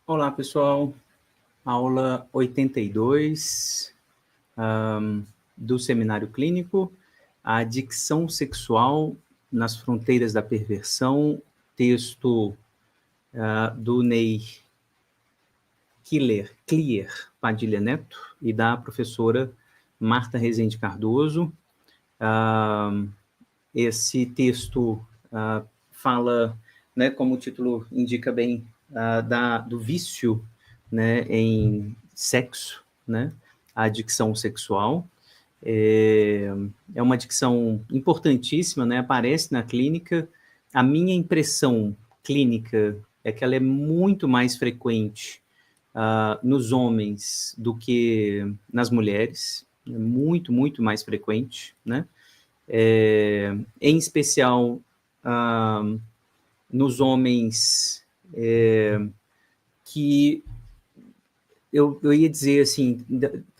Olá, pessoal. Aula 82 do Seminário Clínico, a adicção sexual nas fronteiras da perversão, texto do Ney Clier Padilha Neto e da professora Marta Rezende Cardoso. Esse texto fala, né, como o título indica bem, do vício, né, em sexo, né, a adicção sexual. É uma adicção importantíssima, né, aparece na clínica. A minha impressão clínica é que ela é muito mais frequente nos homens do que nas mulheres, é muito, muito mais frequente, né? Em especial nos homens que eu ia dizer assim,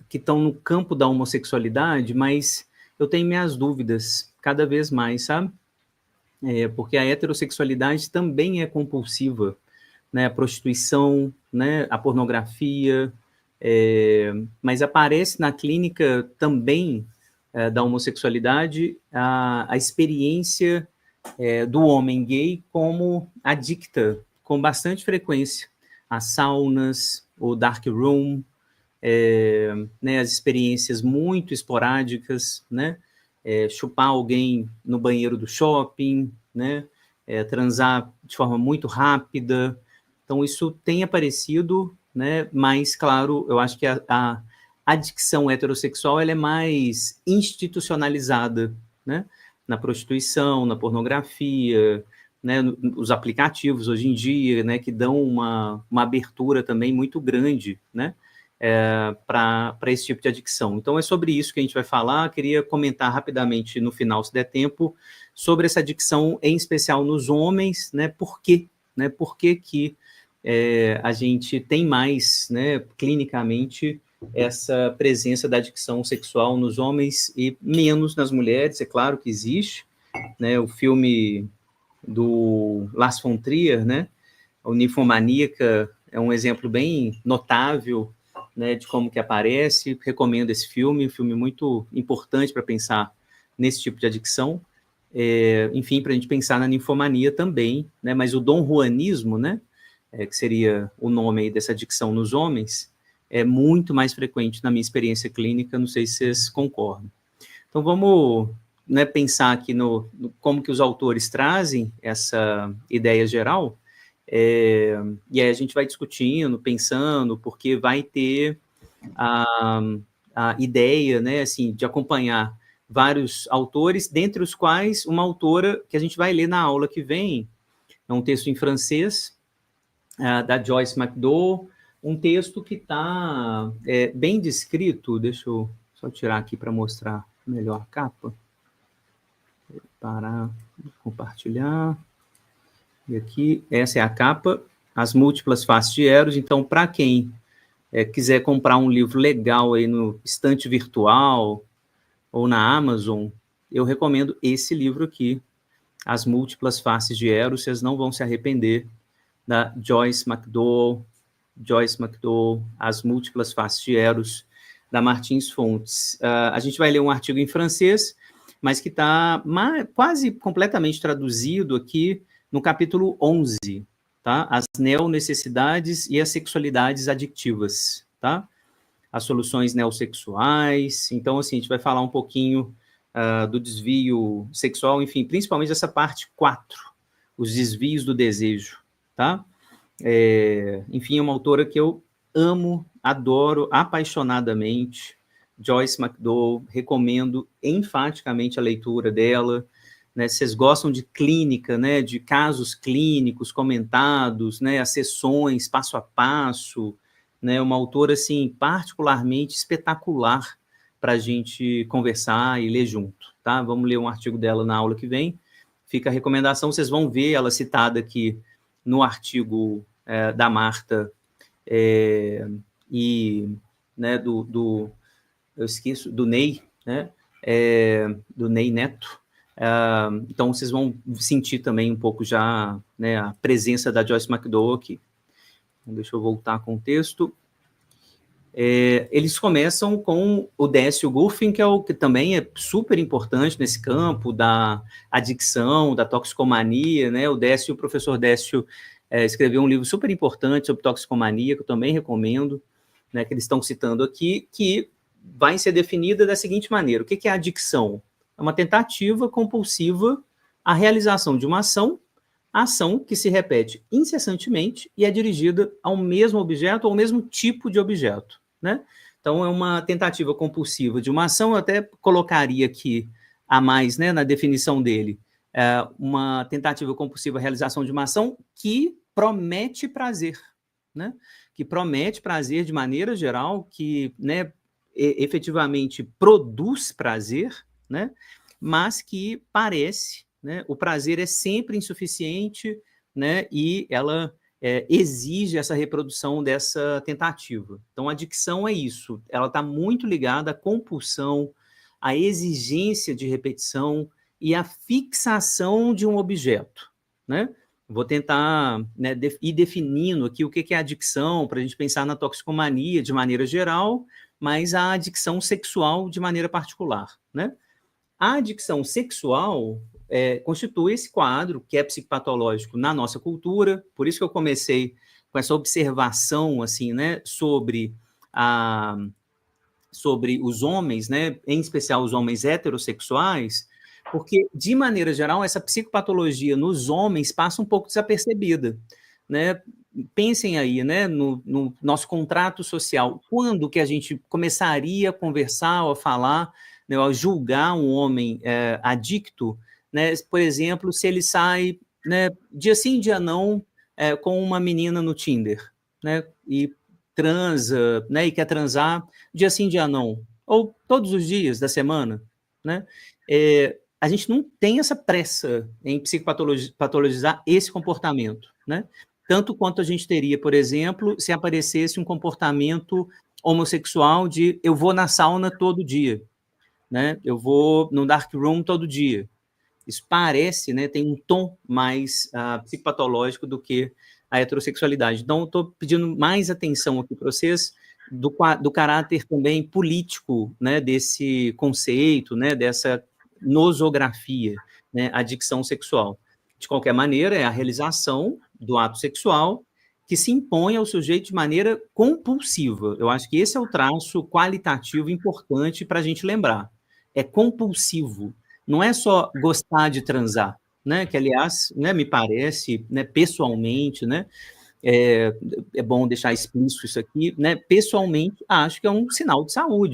que estão no campo da homossexualidade, mas eu tenho minhas dúvidas cada vez mais, sabe? Porque a heterossexualidade também é compulsiva, né? A prostituição, né? A pornografia, mas aparece na clínica também da homossexualidade a experiência do homem gay como adicta, com bastante frequência. As saunas, o dark room, né, as experiências muito esporádicas, né, chupar alguém no banheiro do shopping, né, transar de forma muito rápida. Então, isso tem aparecido, né, mas, claro, eu acho que a adicção heterossexual ela é mais institucionalizada, né, na prostituição, na pornografia, né, os aplicativos hoje em dia, né, que dão uma abertura também muito grande, né, para esse tipo de adicção. Então, é sobre isso que a gente vai falar. Queria comentar rapidamente, no final, se der tempo, sobre essa adicção, em especial nos homens, né, por quê? Né, por que que a gente tem mais, né, clinicamente, essa presença da adicção sexual nos homens e menos nas mulheres. É claro que existe, né, o filme do Lars von Trier, né, a Ninfomaníaca é um exemplo bem notável, né, de como que aparece. Recomendo esse filme, um filme muito importante para pensar nesse tipo de adicção. Enfim, para a gente pensar na ninfomania também, né, mas o donjuanismo, né, que seria o nome aí dessa adicção nos homens, é muito mais frequente na minha experiência clínica, não sei se vocês concordam. Então, vamos, né, pensar aqui no como que os autores trazem essa ideia geral, e aí a gente vai discutindo, pensando, porque vai ter a ideia, né, assim, de acompanhar vários autores, dentre os quais uma autora que a gente vai ler na aula que vem, é um texto em francês, da Joyce McDowell, um texto que está bem descrito. Deixa eu só tirar aqui para mostrar melhor a capa. Parar de compartilhar. E aqui, essa é a capa, As Múltiplas Faces de Eros. Então, para quem quiser comprar um livro legal aí no estante virtual ou na Amazon, eu recomendo esse livro aqui, As Múltiplas Faces de Eros. Vocês não vão se arrepender, da Joyce McDowell, As Múltiplas Faces de Eros, da Martins Fontes. A gente vai ler um artigo em francês, mas que está quase completamente traduzido aqui no capítulo 11, tá? As neonecessidades e as sexualidades adictivas, tá? As soluções neossexuais. Então, assim, a gente vai falar um pouquinho do desvio sexual, enfim, principalmente essa parte 4, os desvios do desejo, tá? Enfim, é uma autora que eu amo, adoro apaixonadamente, Joyce McDowell. Recomendo enfaticamente a leitura dela, né? Vocês gostam de clínica, né, de casos clínicos comentados, né, as sessões passo a passo, né, uma autora, assim, particularmente espetacular para a gente conversar e ler junto, tá? Vamos ler um artigo dela na aula que vem. Fica a recomendação, vocês vão ver ela citada aqui no artigo da Marta e, né, eu esqueço, do Ney, né, do Ney Neto. Então, vocês vão sentir também um pouco já, né, a presença da Joyce McDowell aqui. Então, deixa eu voltar com o texto. Eles começam com o Décio Guffin, que também é super importante nesse campo da adicção, da toxicomania, né? O professor Décio escreveu um livro super importante sobre toxicomania, que eu também recomendo, né, que eles estão citando aqui, que vai ser definida da seguinte maneira: o que é adicção? É uma tentativa compulsiva à realização de uma ação que se repete incessantemente e é dirigida ao mesmo objeto ou ao mesmo tipo de objeto, né? Então, é uma tentativa compulsiva de uma ação. Eu até colocaria aqui a mais, né, na definição dele, uma tentativa compulsiva à realização de uma ação que promete prazer, né? Que promete prazer de maneira geral, que, né, efetivamente produz prazer, né? Mas que parece, né, o prazer é sempre insuficiente, né, e ela exige essa reprodução dessa tentativa. Então, a adicção é isso, ela está muito ligada à compulsão, à exigência de repetição e à fixação de um objeto, né? Vou tentar, né, ir definindo aqui o que é adicção, para a gente pensar na toxicomania de maneira geral, mas a adicção sexual de maneira particular, né? A adicção sexual constitui esse quadro que é psicopatológico na nossa cultura, por isso que eu comecei com essa observação, assim, né, sobre os homens, né, em especial os homens heterossexuais, porque, de maneira geral, essa psicopatologia nos homens passa um pouco desapercebida, né? Pensem aí, né, no nosso contrato social, quando que a gente começaria a conversar ou a falar, né, a julgar um homem adicto, né, por exemplo, se ele sai, né, dia sim, dia não, com uma menina no Tinder, né, e transa, né, e quer transar dia sim, dia não, ou todos os dias da semana, né? A gente não tem essa pressa em psicopatologizar esse comportamento, né? Tanto quanto a gente teria, por exemplo, se aparecesse um comportamento homossexual de eu vou na sauna todo dia, né? Eu vou no dark room todo dia. Isso parece, né, tem um tom mais psicopatológico do que a heterossexualidade. Então, estou pedindo mais atenção aqui para vocês do caráter também político, né, desse conceito, né, dessa nosografia, né, adicção sexual. De qualquer maneira, é a realização do ato sexual que se impõe ao sujeito de maneira compulsiva. Eu acho que esse é o traço qualitativo importante para a gente lembrar. É compulsivo. Não é só gostar de transar, né? Que, aliás, né, me parece, né, pessoalmente, né, é bom deixar explícito isso aqui, né? Pessoalmente, acho que é um sinal de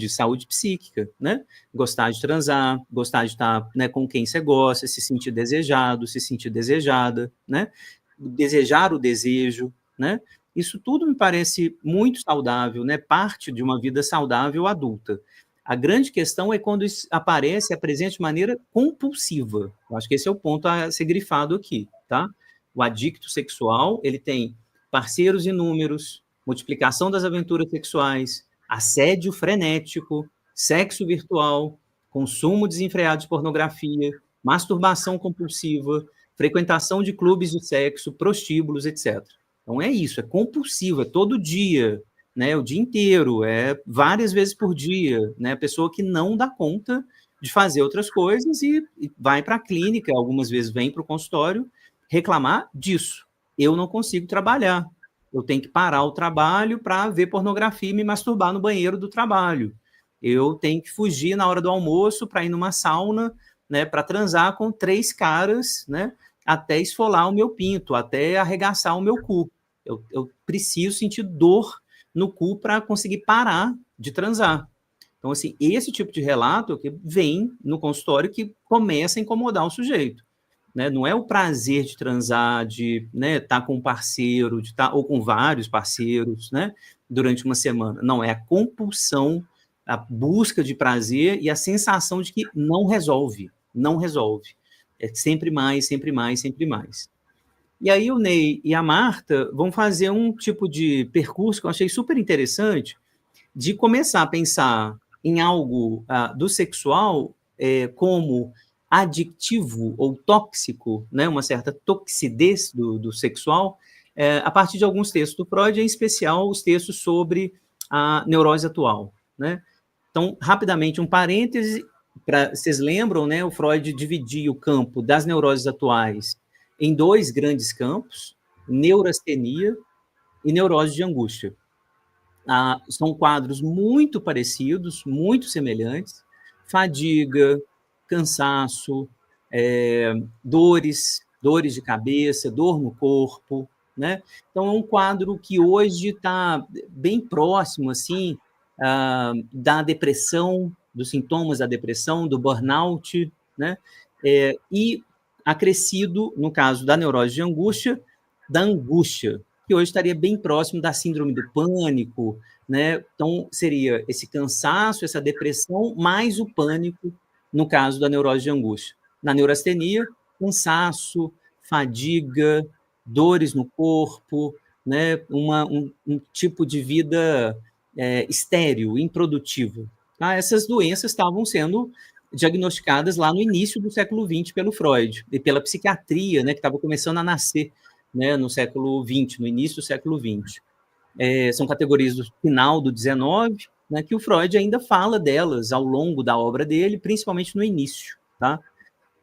saúde psíquica, né? Gostar de transar, gostar de estar, né, com quem você gosta, se sentir desejado, se sentir desejada, né? Desejar o desejo, né? Isso tudo me parece muito saudável, né? Parte de uma vida saudável adulta. A grande questão é quando isso aparece, apresenta de maneira compulsiva. Eu acho que esse é o ponto a ser grifado aqui, tá? O adicto sexual, ele tem parceiros inúmeros, multiplicação das aventuras sexuais, assédio frenético, sexo virtual, consumo desenfreado de pornografia, masturbação compulsiva, frequentação de clubes de sexo, prostíbulos, etc. Então é isso, é compulsivo, é todo dia, né, o dia inteiro, é várias vezes por dia, né, a pessoa que não dá conta de fazer outras coisas e vai para a clínica, algumas vezes vem para o consultório reclamar disso. Eu não consigo trabalhar, eu tenho que parar o trabalho para ver pornografia e me masturbar no banheiro do trabalho. Eu tenho que fugir na hora do almoço para ir numa sauna, né, para transar com 3 caras, né, até esfolar o meu pinto, até arregaçar o meu cu. Eu preciso sentir dor no cu para conseguir parar de transar. Então, assim, esse tipo de relato que vem no consultório que começa a incomodar o sujeito. Né? Não é o prazer de transar, de, né, estar com um parceiro, de estar, ou com vários parceiros, né, durante uma semana. Não, é a compulsão, a busca de prazer e a sensação de que não resolve, não resolve. É sempre mais, sempre mais, sempre mais. E aí o Ney e a Marta vão fazer um tipo de percurso que eu achei super interessante, de começar a pensar em algo do sexual como adictivo ou tóxico, né, uma certa toxidez do sexual, a partir de alguns textos do Freud, em especial os textos sobre a neurose atual, né? Então, rapidamente, um parêntese, vocês lembram, né? O Freud dividia o campo das neuroses atuais em dois grandes campos, neurastenia e neurose de angústia. São quadros muito parecidos, muito semelhantes, fadiga, cansaço, dores de cabeça, dor no corpo, né? Então, é um quadro que hoje está bem próximo, assim, da depressão, dos sintomas da depressão, do burnout, né? E acrescido, no caso da neurose de angústia, da angústia, que hoje estaria bem próximo da síndrome do pânico, né? Então, seria esse cansaço, essa depressão, mais o pânico, no caso da neurose de angústia. Na neurastenia, cansaço, fadiga, dores no corpo, né? Um tipo de vida estéril, improdutiva. Tá? Essas doenças estavam sendo diagnosticadas lá no início do século XX pelo Freud e pela psiquiatria, né, que estava começando a nascer, né, no século XX, no início do século XX. São categorias do final do XIX, né, que o Freud ainda fala delas ao longo da obra dele, principalmente no início. Tá?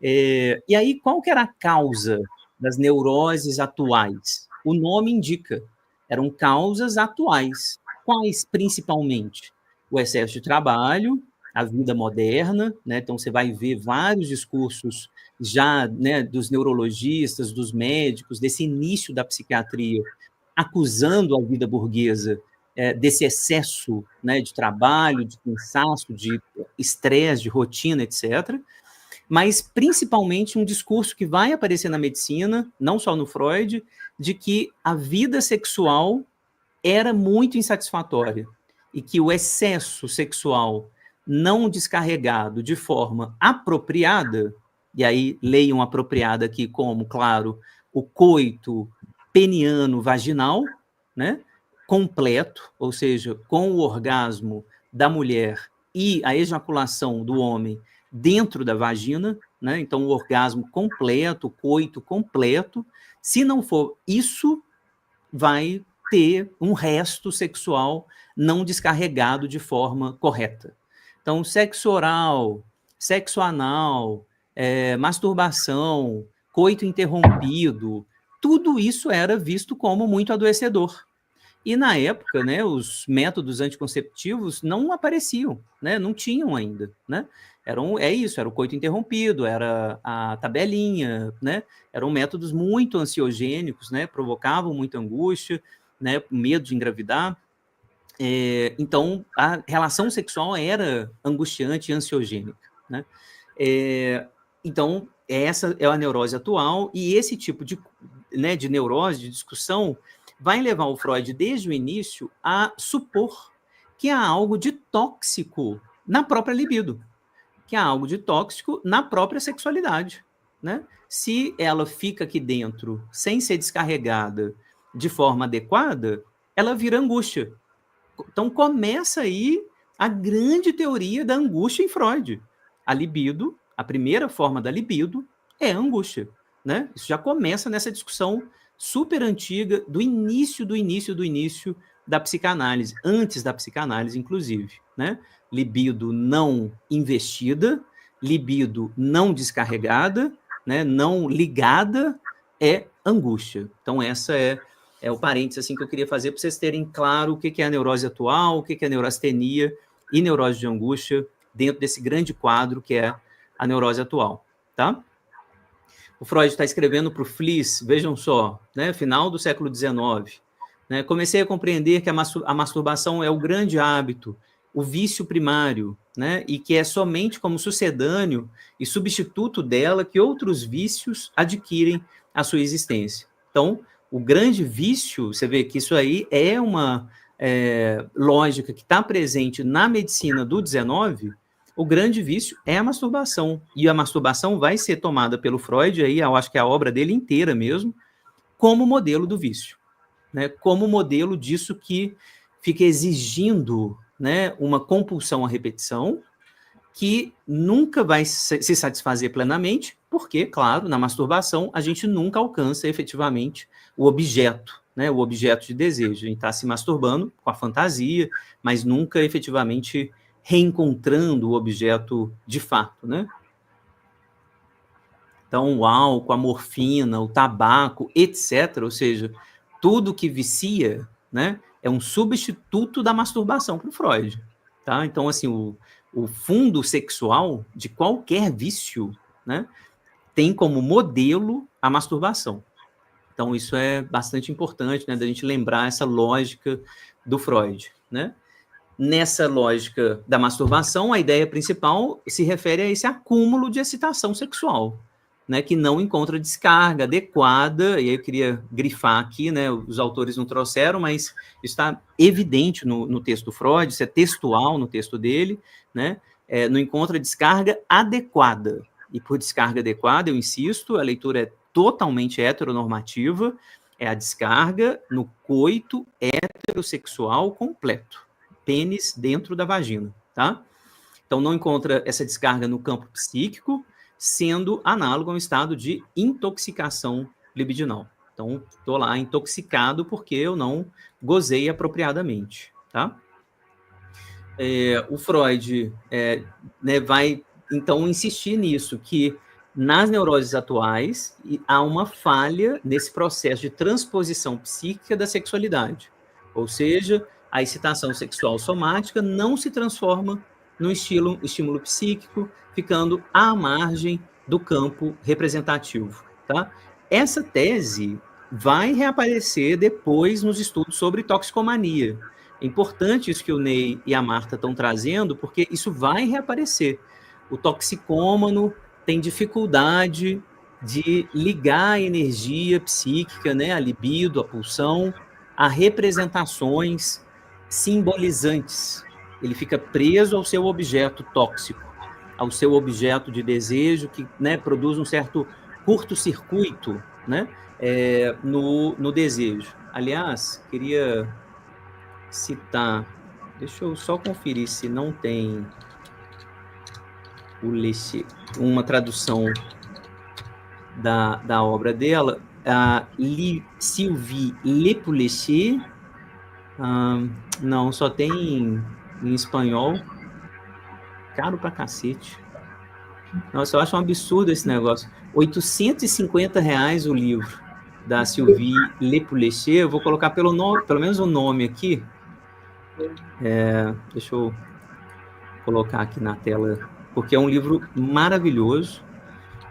E aí, qual que era a causa das neuroses atuais? O nome indica, eram causas atuais. Quais, principalmente? O excesso de trabalho, a vida moderna, né? Então você vai ver vários discursos já, né, dos neurologistas, dos médicos, desse início da psiquiatria, acusando a vida burguesa desse excesso, né, de trabalho, de cansaço, de estresse, de rotina, etc., mas principalmente um discurso que vai aparecer na medicina, não só no Freud, de que a vida sexual era muito insatisfatória e que o excesso sexual não descarregado de forma apropriada, e aí leiam apropriada aqui como, claro, o coito peniano vaginal, né, completo, ou seja, com o orgasmo da mulher e a ejaculação do homem dentro da vagina, né? Então o orgasmo completo, o coito completo. Se não for isso, vai ter um resto sexual não descarregado de forma correta. Então, sexo oral, sexo anal, masturbação, coito interrompido, tudo isso era visto como muito adoecedor. E na época, né, os métodos anticonceptivos não apareciam, né, não tinham ainda, né? Era o coito interrompido, era a tabelinha, né? Eram métodos muito ansiogênicos, né? Provocavam muita angústia, né? Medo de engravidar. Então, a relação sexual era angustiante e ansiogênica, né? Então, essa é a neurose atual, e esse tipo de, né, de neurose, de discussão, vai levar o Freud, desde o início, a supor que há algo de tóxico na própria libido, que há algo de tóxico na própria sexualidade, né? Se ela fica aqui dentro sem ser descarregada de forma adequada, ela vira angústia. Então começa aí a grande teoria da angústia em Freud. A libido, a primeira forma da libido é a angústia, né? Isso já começa nessa discussão super antiga do início da psicanálise, antes da psicanálise, inclusive, né? Libido não investida, libido não descarregada, né? Não ligada, é angústia. Então essa é o parênteses assim, que eu queria fazer para vocês terem claro o que é a neurose atual, o que é a neurastenia e neurose de angústia dentro desse grande quadro que é a neurose atual, tá? O Freud está escrevendo para o Fliess, vejam só, né, final do século XIX, né, comecei a compreender que a masturbação é o grande hábito, o vício primário, né, e que é somente como sucedâneo e substituto dela que outros vícios adquirem a sua existência. Então, o grande vício, você vê que isso aí é uma lógica que está presente na medicina do XIX. O grande vício é a masturbação, e a masturbação vai ser tomada pelo Freud, aí eu acho que é a obra dele inteira mesmo, como modelo do vício, né? Como modelo disso que fica exigindo, né, uma compulsão à repetição, que nunca vai se satisfazer plenamente, Porque, claro, na masturbação, a gente nunca alcança efetivamente o objeto, né? O objeto de desejo. A gente está se masturbando com a fantasia, mas nunca efetivamente reencontrando o objeto de fato, né? Então, o álcool, a morfina, o tabaco, etc., ou seja, tudo que vicia, né, é um substituto da masturbação para o Freud. Tá? Então, assim, o fundo sexual de qualquer vício, né, tem como modelo a masturbação. Então, isso é bastante importante, né, da gente lembrar essa lógica do Freud, né? Nessa lógica da masturbação, a ideia principal se refere a esse acúmulo de excitação sexual, né, que não encontra descarga adequada, e aí eu queria grifar aqui, né, os autores não trouxeram, mas está evidente no texto do Freud, isso é textual no texto dele, né, não encontra descarga adequada. E por descarga adequada, eu insisto, a leitura é totalmente heteronormativa, é a descarga no coito heterossexual completo. Pênis dentro da vagina, tá? Então, não encontra essa descarga no campo psíquico, sendo análogo a um estado de intoxicação libidinal. Então, estou lá intoxicado porque eu não gozei apropriadamente, tá? O Freud né, vai, então, insistir nisso, que nas neuroses atuais há uma falha nesse processo de transposição psíquica da sexualidade. Ou seja, a excitação sexual somática não se transforma no estímulo psíquico, ficando à margem do campo representativo. Tá? Essa tese vai reaparecer depois nos estudos sobre toxicomania. É importante isso que o Ney e a Marta estão trazendo, porque isso vai reaparecer. O toxicômano tem dificuldade de ligar a energia psíquica, né, a libido, a pulsão, a representações simbolizantes. Ele fica preso ao seu objeto tóxico, ao seu objeto de desejo, que, né, produz um certo curto-circuito, né, no desejo. Aliás, queria citar, deixa eu só conferir se não tem uma tradução da obra dela, Sylvie Lepoulecher, não, só tem em espanhol, caro pra cacete. Nossa, eu acho um absurdo esse negócio. R$850 o livro da Sylvie Lepoulecher, eu vou colocar pelo menos o nome aqui, deixa eu colocar aqui na tela, porque é um livro maravilhoso,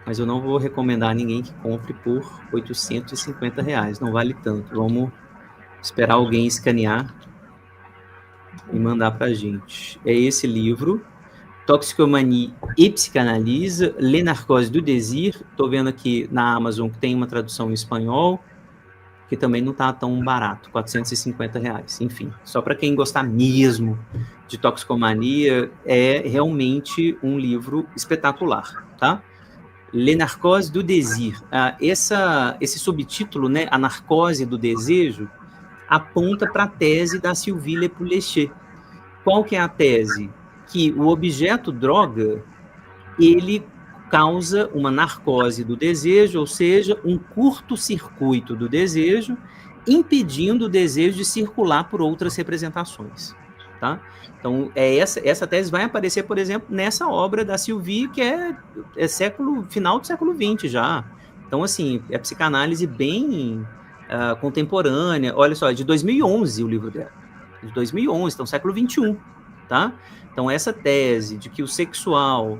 mas eu não vou recomendar a ninguém que compre por R$850, não vale tanto. Vamos esperar alguém escanear e mandar para a gente. É esse livro, Toxicomanie e Psicanálise, Les Narcoses du Désir. Estou vendo aqui na Amazon que tem uma tradução em espanhol, que também não está tão barato, R$450. Enfim, só para quem gostar mesmo de toxicomania, é realmente um livro espetacular, tá? Les Narcoses du Désir. Esse subtítulo, né, a narcose do desejo, aponta para a tese da Sylvie Lepoulecher. Qual que é a tese? Que o objeto droga, ele causa uma narcose do desejo, ou seja, um curto-circuito do desejo, impedindo o desejo de circular por outras representações. Tá? Então, essa tese vai aparecer, por exemplo, nessa obra da Sylvie, que é final do século XX já. Então, assim, é psicanálise bem contemporânea. Olha só, é de 2011 o livro dela. De 2011, então século XXI. Tá? Então, essa tese de que o sexual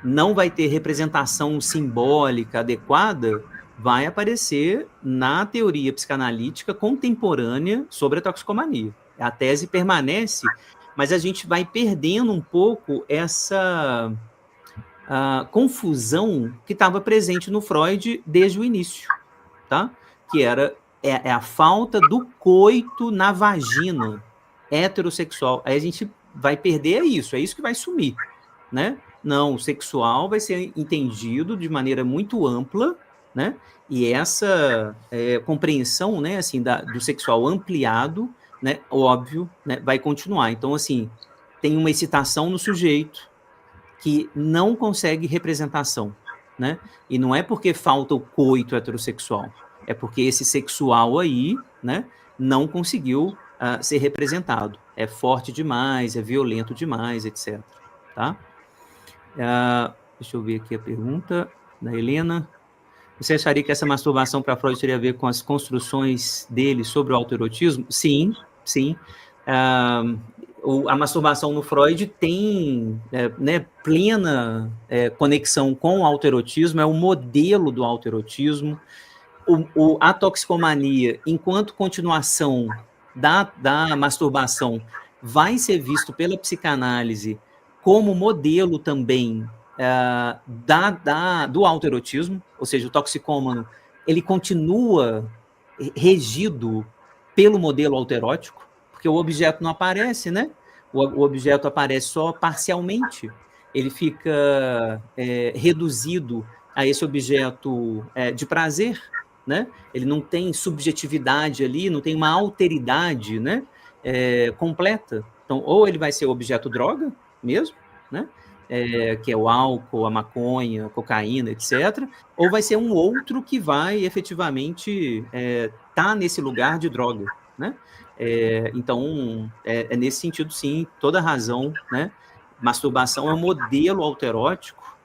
não vai ter representação simbólica adequada vai aparecer na teoria psicanalítica contemporânea sobre a toxicomania. A tese permanece, mas a gente vai perdendo um pouco essa confusão que estava presente no Freud desde o início, tá? Que era a falta do coito na vagina heterossexual. Aí a gente vai perder isso, é isso que vai sumir, né? Não, o sexual vai ser entendido de maneira muito ampla, né? E essa compreensão, né, assim, do sexual ampliado, né, óbvio, né, vai continuar. Então, assim, tem uma excitação no sujeito que não consegue representação, né? E não é porque falta o coito heterossexual, é porque esse sexual aí, né, não conseguiu ser representado. É forte demais, é violento demais, etc. Tá? Deixa eu ver aqui a pergunta da Helena. Você acharia que essa masturbação para Freud teria a ver com as construções dele sobre o autoerotismo? Sim, sim. A masturbação no Freud tem né, plena conexão com o autoerotismo, é o modelo do autoerotismo. A toxicomania, enquanto continuação da masturbação, vai ser visto pela psicanálise como modelo também do autoerotismo, ou seja, o toxicômano, ele continua regido pelo modelo autoerótico, porque o objeto não aparece, né? O objeto aparece só parcialmente, ele fica reduzido a esse objeto de prazer, né? Ele não tem subjetividade ali, não tem uma alteridade, né? Completa. Então, ou ele vai ser objeto droga mesmo, né? Que é o álcool, a maconha, a cocaína, etc., ou vai ser um outro que vai efetivamente tá nesse lugar de droga, né? Então, nesse sentido, sim, toda razão, né? Masturbação é um modelo autoerótico,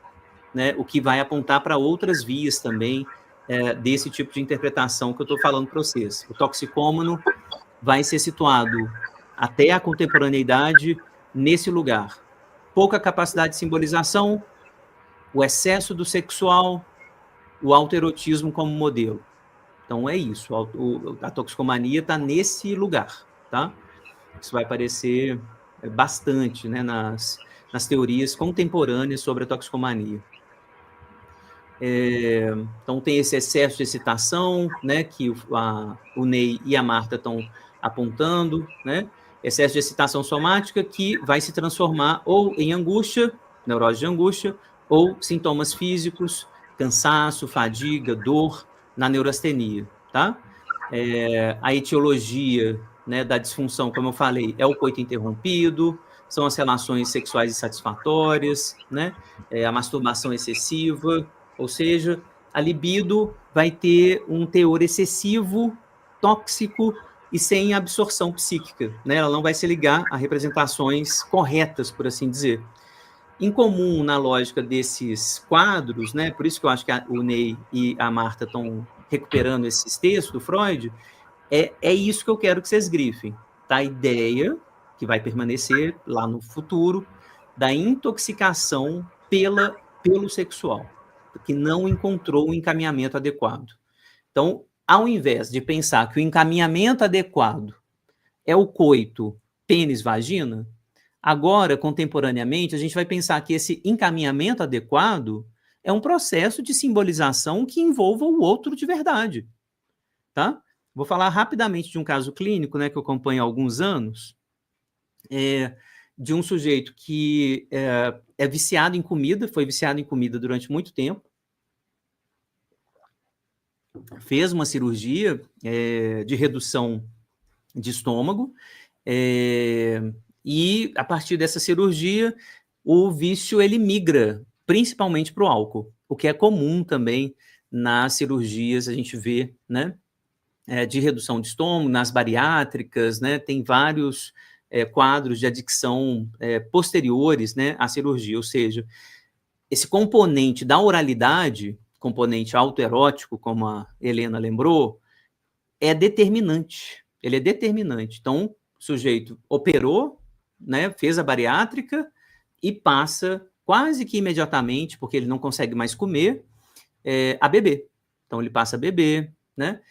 né? O que vai apontar para outras vias também desse tipo de interpretação que eu estou falando para vocês. O toxicômano vai ser situado até a contemporaneidade nesse lugar. Pouca capacidade de simbolização, o excesso do sexual, o autoerotismo como modelo. Então é isso, a toxicomania está nesse lugar, tá? Isso vai aparecer bastante, né, nas teorias contemporâneas sobre a toxicomania. Então tem esse excesso de excitação, né, que o Ney e a Marta estão apontando, né? Excesso de excitação somática que vai se transformar ou em angústia, neurose de angústia, ou sintomas físicos, cansaço, fadiga, dor, na neurastenia, tá? A etiologia, né, da disfunção, como eu falei, é o coito interrompido, são as relações sexuais insatisfatórias, né? A masturbação excessiva, ou seja, a libido vai ter um teor excessivo, tóxico e sem absorção psíquica, né? Ela não vai se ligar a representações corretas, por assim dizer. Em comum na lógica desses quadros, né? Por isso que eu acho que o Ney e a Marta estão recuperando esses textos do Freud, é isso que eu quero que vocês grifem. Tá? A ideia, que vai permanecer lá no futuro, da intoxicação pelo sexual, que não encontrou o encaminhamento adequado. Então, ao invés de pensar que o encaminhamento adequado é o coito pênis-vagina, agora, contemporaneamente, a gente vai pensar que esse encaminhamento adequado é um processo de simbolização que envolva o outro de verdade, tá? Vou falar rapidamente de um caso clínico, né, que eu acompanho há alguns anos, de um sujeito que é viciado em comida, foi viciado em comida durante muito tempo, fez uma cirurgia de redução de estômago, e a partir dessa cirurgia, o vício ele migra principalmente para o álcool, o que é comum também nas cirurgias, a gente vê, né, de redução de estômago, nas bariátricas, né, tem vários quadros de adicção posteriores, né, à cirurgia, ou seja, esse componente da oralidade, componente autoerótico, como a Helena lembrou, é determinante, ele é determinante. Então, o sujeito operou, né, fez a bariátrica e passa quase que imediatamente, porque ele não consegue mais comer, a beber. Então, ele passa a beber, né?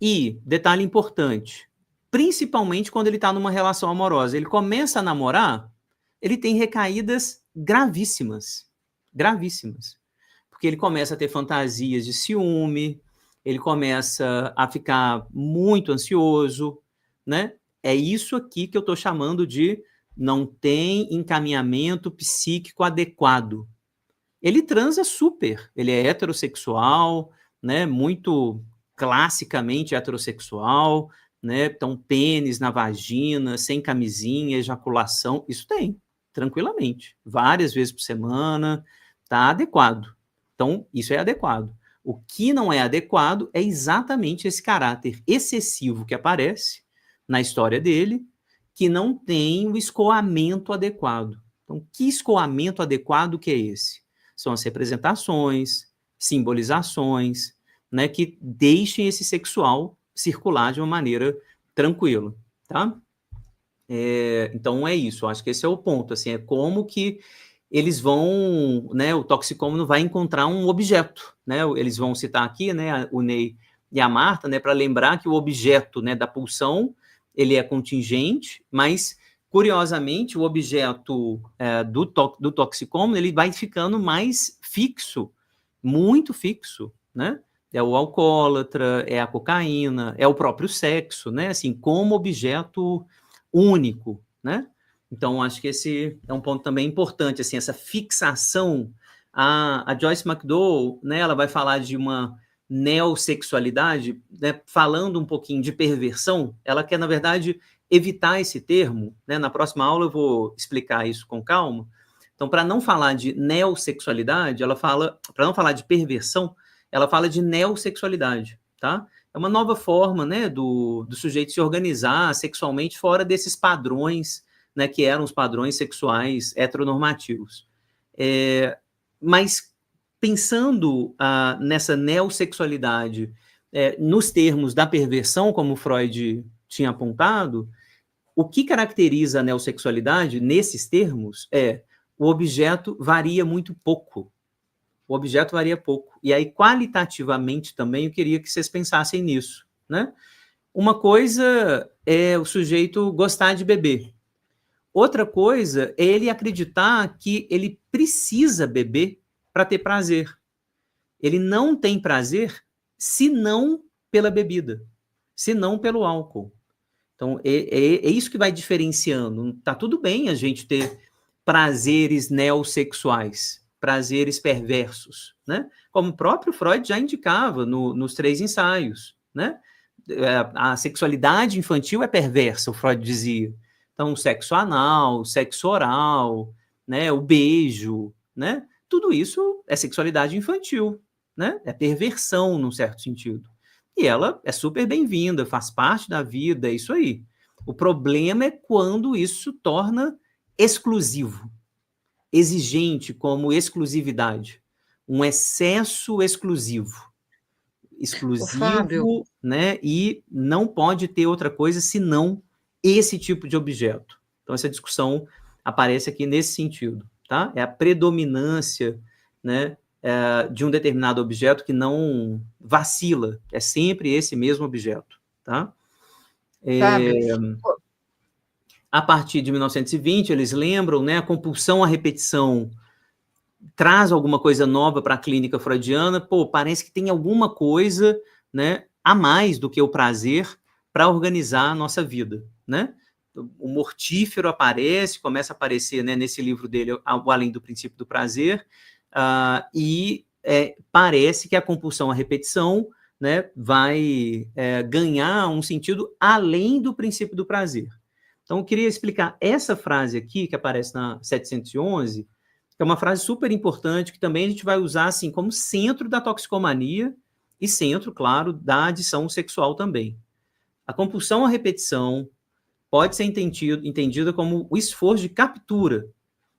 E, detalhe importante, principalmente quando ele está numa relação amorosa, ele começa a namorar, ele tem recaídas gravíssimas, gravíssimas. Porque ele começa a ter fantasias de ciúme, ele começa a ficar muito ansioso, né? É isso aqui que eu estou chamando de não tem encaminhamento psíquico adequado. Ele transa super, ele é heterossexual, né? Muito classicamente heterossexual, né? Então, pênis na vagina, sem camisinha, ejaculação, isso tem, tranquilamente. Várias vezes por semana, tá adequado. Então, isso é adequado. O que não é adequado é exatamente esse caráter excessivo que aparece na história dele, que não tem o escoamento adequado. Então, que escoamento adequado que é esse? São as representações, simbolizações, né, que deixem esse sexual circular de uma maneira tranquila, tá? Então é isso, eu acho que esse é o ponto, assim, é como que eles vão, né, o toxicômano vai encontrar um objeto, né, eles vão citar aqui, né, o Ney e a Marta, né, para lembrar que o objeto, né, da pulsão, ele é contingente, mas, curiosamente, o objeto do toxicômano, ele vai ficando mais fixo, muito fixo, né, é o alcoólatra, é a cocaína, é o próprio sexo, né, assim, como objeto único, né? Então, acho que esse é um ponto também importante, assim, essa fixação. A Joyce McDowell, né, ela vai falar de uma neossexualidade, né, falando um pouquinho de perversão, ela quer, na verdade, evitar esse termo, né? Na próxima aula eu vou explicar isso com calma. Então, para não falar de neossexualidade, ela fala, para não falar de perversão, ela fala de neossexualidade, tá? É uma nova forma, né, do sujeito se organizar sexualmente fora desses padrões, né, que eram os padrões sexuais heteronormativos. Mas pensando nessa neossexualidade nos termos da perversão, como Freud tinha apontado, o que caracteriza a neossexualidade nesses termos é o objeto varia muito pouco. O objeto varia pouco. E aí, qualitativamente também, eu queria que vocês pensassem nisso, né? Uma coisa é o sujeito gostar de beber. Outra coisa é ele acreditar que ele precisa beber para ter prazer. Ele não tem prazer senão pela bebida, senão pelo álcool. Então, é isso que vai diferenciando. Tá tudo bem a gente ter prazeres neossexuais, prazeres perversos, né? Como o próprio Freud já indicava nos 3 ensaios, né? A sexualidade infantil é perversa, o Freud dizia. Então, o sexo anal, o sexo oral, né? O beijo, né? Tudo isso é sexualidade infantil, né? É perversão, num certo sentido. E ela é super bem-vinda, faz parte da vida, é isso aí. O problema é quando isso torna exclusivo, exigente como exclusividade, um excesso exclusivo. Ô, Fábio, Exclusivo, né? E não pode ter outra coisa senão esse tipo de objeto. Então, essa discussão aparece aqui nesse sentido, tá? É a predominância, né? De um determinado objeto que não vacila, é sempre esse mesmo objeto, tá? Fábio, A partir de 1920, eles lembram, né, a compulsão à repetição traz alguma coisa nova para a clínica freudiana, pô, parece que tem alguma coisa, né, a mais do que o prazer para organizar a nossa vida, né? O mortífero aparece, começa a aparecer, né, nesse livro dele, o Além do Princípio do Prazer, e parece que a compulsão à repetição, né, vai ganhar um sentido além do princípio do prazer. Então, eu queria explicar essa frase aqui, que aparece na 711, que é uma frase super importante, que também a gente vai usar assim como centro da toxicomania e centro, claro, da adição sexual também. A compulsão à repetição pode ser entendida como o esforço de captura,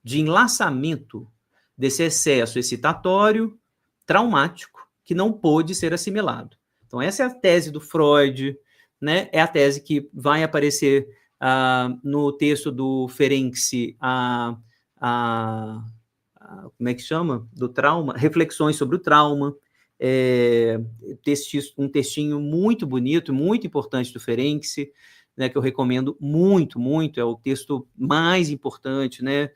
de enlaçamento desse excesso excitatório, traumático, que não pôde ser assimilado. Então, essa é a tese do Freud, né? É a tese que vai aparecer no texto do Ferenczi, como é que chama? Do trauma, reflexões sobre o trauma, um textinho muito bonito, muito importante do Ferenczi, né, que eu recomendo muito, muito, é o texto mais importante, né,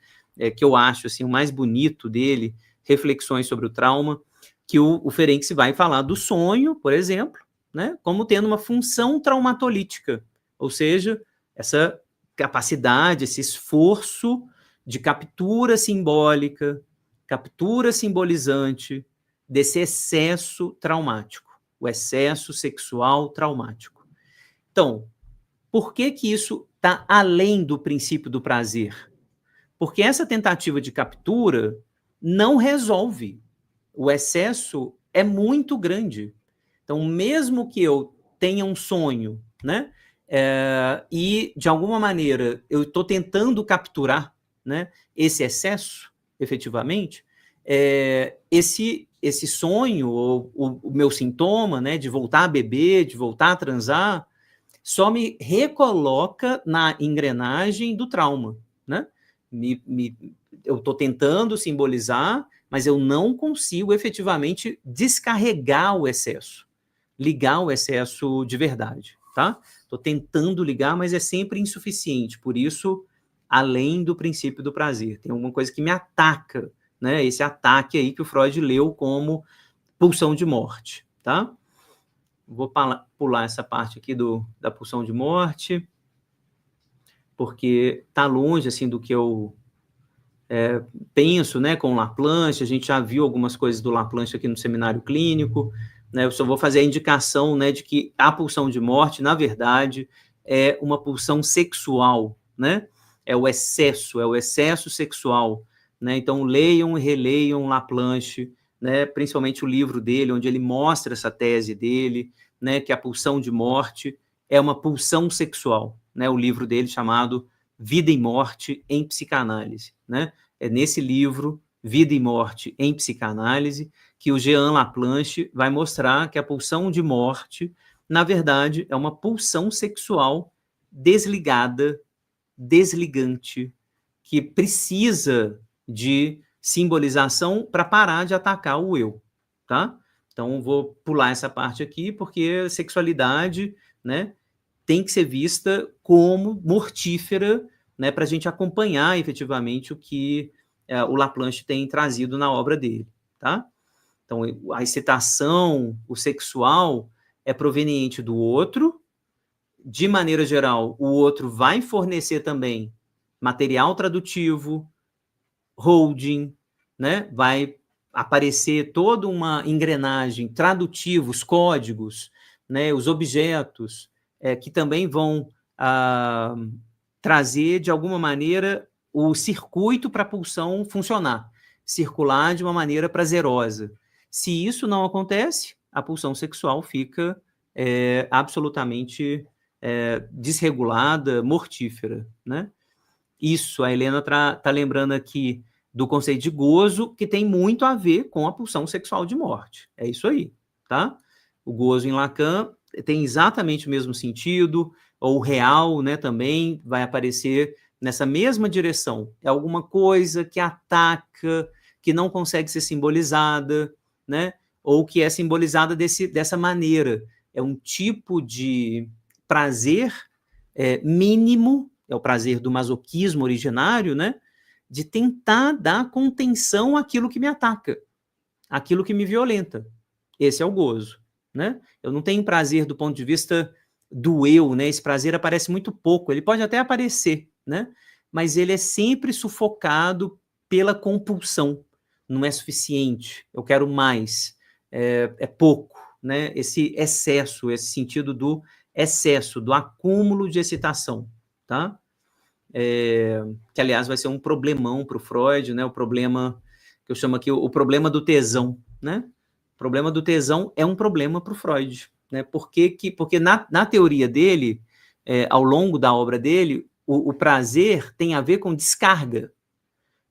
que eu acho assim, o mais bonito dele, Reflexões sobre o Trauma, que o Ferenczi vai falar do sonho, por exemplo, né, como tendo uma função traumatolítica, ou seja, essa capacidade, esse esforço de captura simbólica, captura simbolizante desse excesso traumático, o excesso sexual traumático. Então, por que que isso está além do princípio do prazer? Porque essa tentativa de captura não resolve. O excesso é muito grande. Então, mesmo que eu tenha um sonho, né? E, de alguma maneira, eu estou tentando capturar, né, esse excesso, efetivamente, esse sonho, ou o meu sintoma, né, de voltar a beber, de voltar a transar, só me recoloca na engrenagem do trauma, né? Eu estou tentando simbolizar, mas eu não consigo efetivamente descarregar o excesso, ligar o excesso de verdade, tá? Estou tentando ligar, mas é sempre insuficiente. Por isso, além do princípio do prazer, tem alguma coisa que me ataca, né? Esse ataque aí que o Freud leu como pulsão de morte, tá? Vou pular essa parte aqui da pulsão de morte, porque está longe assim do que eu penso, né, com o Laplanche. A gente já viu algumas coisas do Laplanche aqui no seminário clínico, né? Eu só vou fazer a indicação, né, de que a pulsão de morte, na verdade, é uma pulsão sexual, né? É o excesso sexual, né? Então, leiam e releiam Laplanche, né, principalmente o livro dele, onde ele mostra essa tese dele, né, que a pulsão de morte é uma pulsão sexual, né? O livro dele chamado Vida e Morte em Psicanálise, né? É nesse livro, Vida e Morte em Psicanálise, que o Jean Laplanche vai mostrar que a pulsão de morte, na verdade, é uma pulsão sexual desligada, desligante, que precisa de simbolização para parar de atacar o eu, tá? Então, vou pular essa parte aqui, porque a sexualidade, né, tem que ser vista como mortífera, né, para a gente acompanhar efetivamente o que o Laplanche tem trazido na obra dele, tá? Então, a excitação, o sexual, é proveniente do outro. De maneira geral, o outro vai fornecer também material tradutivo, holding, né? Vai aparecer toda uma engrenagem tradutiva, os códigos, né? Os objetos, que também vão trazer, de alguma maneira, o circuito para a pulsão funcionar, circular de uma maneira prazerosa. Se isso não acontece, a pulsão sexual fica absolutamente desregulada, mortífera, né? Isso, a Helena tá lembrando aqui do conceito de gozo, que tem muito a ver com a pulsão sexual de morte. É isso aí, tá? O gozo em Lacan tem exatamente o mesmo sentido, ou o real, né, também vai aparecer nessa mesma direção. É alguma coisa que ataca, que não consegue ser simbolizada, né? Ou que é simbolizada dessa maneira. É um tipo de prazer mínimo, é o prazer do masoquismo originário, né? De tentar dar contenção àquilo que me ataca, àquilo que me violenta. Esse é o gozo, né? Eu não tenho prazer do ponto de vista do eu, né? Esse prazer aparece muito pouco, ele pode até aparecer, né? Mas ele é sempre sufocado pela compulsão. Não é suficiente, eu quero mais, é pouco, né? Esse excesso, esse sentido do excesso, do acúmulo de excitação, tá? Que, aliás, vai ser um problemão para o Freud, né? O problema que eu chamo aqui o problema do tesão, né? O problema do tesão é um problema para o Freud, né? Porque na teoria dele, ao longo da obra dele, o prazer tem a ver com descarga,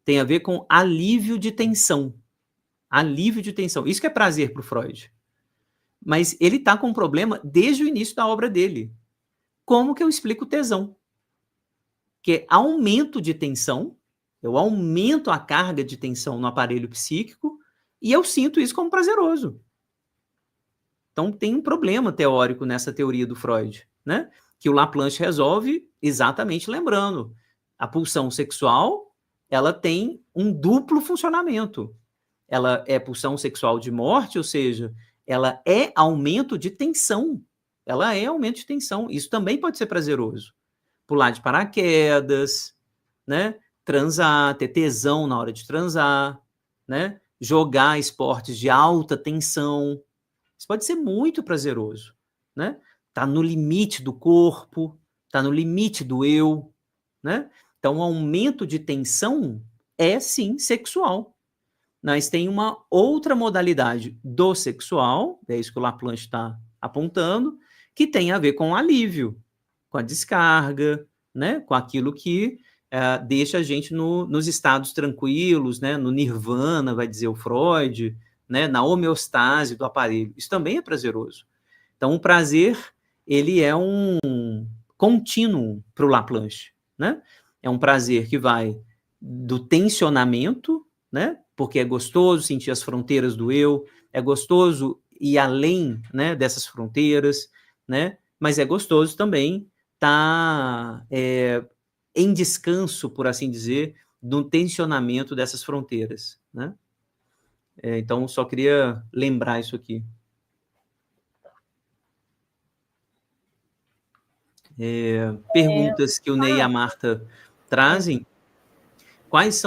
tem a ver com alívio de tensão. Alívio de tensão. Isso que é prazer para o Freud. Mas ele está com um problema desde o início da obra dele. Como que eu explico o tesão? Que é aumento de tensão, eu aumento a carga de tensão no aparelho psíquico e eu sinto isso como prazeroso. Então tem um problema teórico nessa teoria do Freud, né? Que o Laplanche resolve exatamente lembrando. A pulsão sexual, ela tem um duplo funcionamento. Ela é pulsão sexual de morte, ou seja, ela é aumento de tensão. Ela é aumento de tensão. Isso também pode ser prazeroso. Pular de paraquedas, né? Transar, ter tesão na hora de transar, né? Jogar esportes de alta tensão. Isso pode ser muito prazeroso, né? Tá no limite do corpo, tá no limite do eu, né? Então, o aumento de tensão é, sim, sexual. mas tem uma outra modalidade do sexual, é isso que o Laplanche está apontando, que tem a ver com o alívio, com a descarga, né, com aquilo que deixa a gente nos estados tranquilos, né, no nirvana, vai dizer o Freud, né, na homeostase do aparelho. Isso também é prazeroso. Então, o prazer, ele é um contínuo para o Laplanche, né? É um prazer que vai do tensionamento, né? Porque é gostoso sentir as fronteiras do eu, é gostoso ir além, né, dessas fronteiras, né? Mas é gostoso também estar em descanso, por assim dizer, do tensionamento dessas fronteiras, né? Então, só queria lembrar isso aqui. Perguntas que o Ney e a Marta trazem. Quais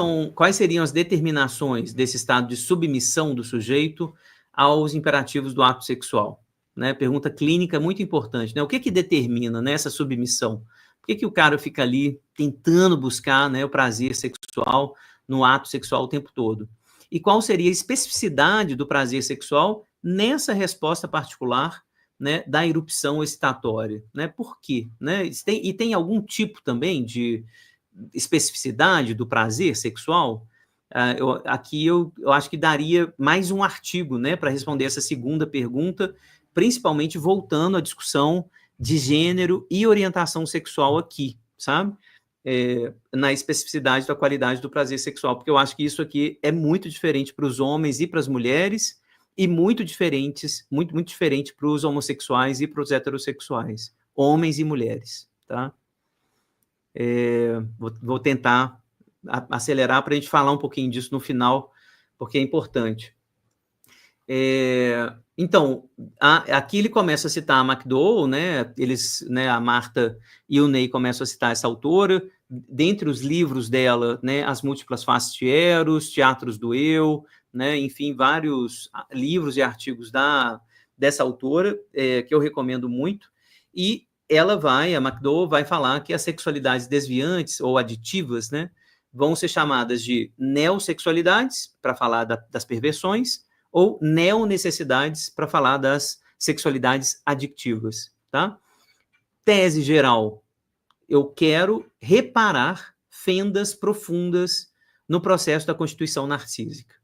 seriam as determinações desse estado de submissão do sujeito aos imperativos do ato sexual? Né? Pergunta clínica muito importante. Né? O que determina, né, essa submissão? Por que o cara fica ali tentando buscar, né, o prazer sexual no ato sexual o tempo todo? E qual seria a especificidade do prazer sexual nessa resposta particular, né, da erupção excitatória? Né? Por quê? Né? E tem algum tipo também de especificidade do prazer sexual? Aqui eu acho que daria mais um artigo, né, para responder essa segunda pergunta, principalmente voltando à discussão de gênero e orientação sexual aqui, sabe? Na especificidade da qualidade do prazer sexual, porque eu acho que isso aqui é muito diferente para os homens e para as mulheres, e muito diferente para os homossexuais e para os heterossexuais, homens e mulheres, tá? Vou tentar acelerar para a gente falar um pouquinho disso no final, porque é importante. Então, aqui ele começa a citar a McDowell, né? Né, a Marta e o Ney começam a citar essa autora. Dentre os livros dela, né, As Múltiplas Faces de Eros, Teatros do Eu, né, enfim, vários livros e artigos dessa autora, que eu recomendo muito. E a McDowell vai falar que as sexualidades desviantes ou aditivas, né, vão ser chamadas de neossexualidades, para falar das perversões, ou neonecessidades, para falar das sexualidades adictivas, tá? Tese geral: eu quero reparar fendas profundas no processo da constituição narcísica.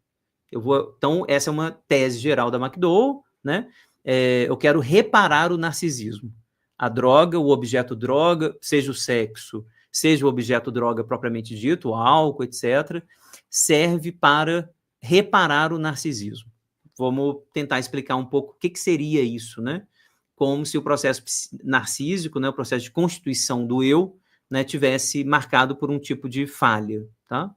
Então, essa é uma tese geral da McDowell, né? Eu quero reparar o narcisismo. A droga, o objeto droga, seja o sexo, seja o objeto droga propriamente dito, o álcool, etc., serve para reparar o narcisismo. Vamos tentar explicar um pouco o que seria isso, né? Como se o processo narcísico, né, o processo de constituição do eu, né, tivesse marcado por um tipo de falha, tá?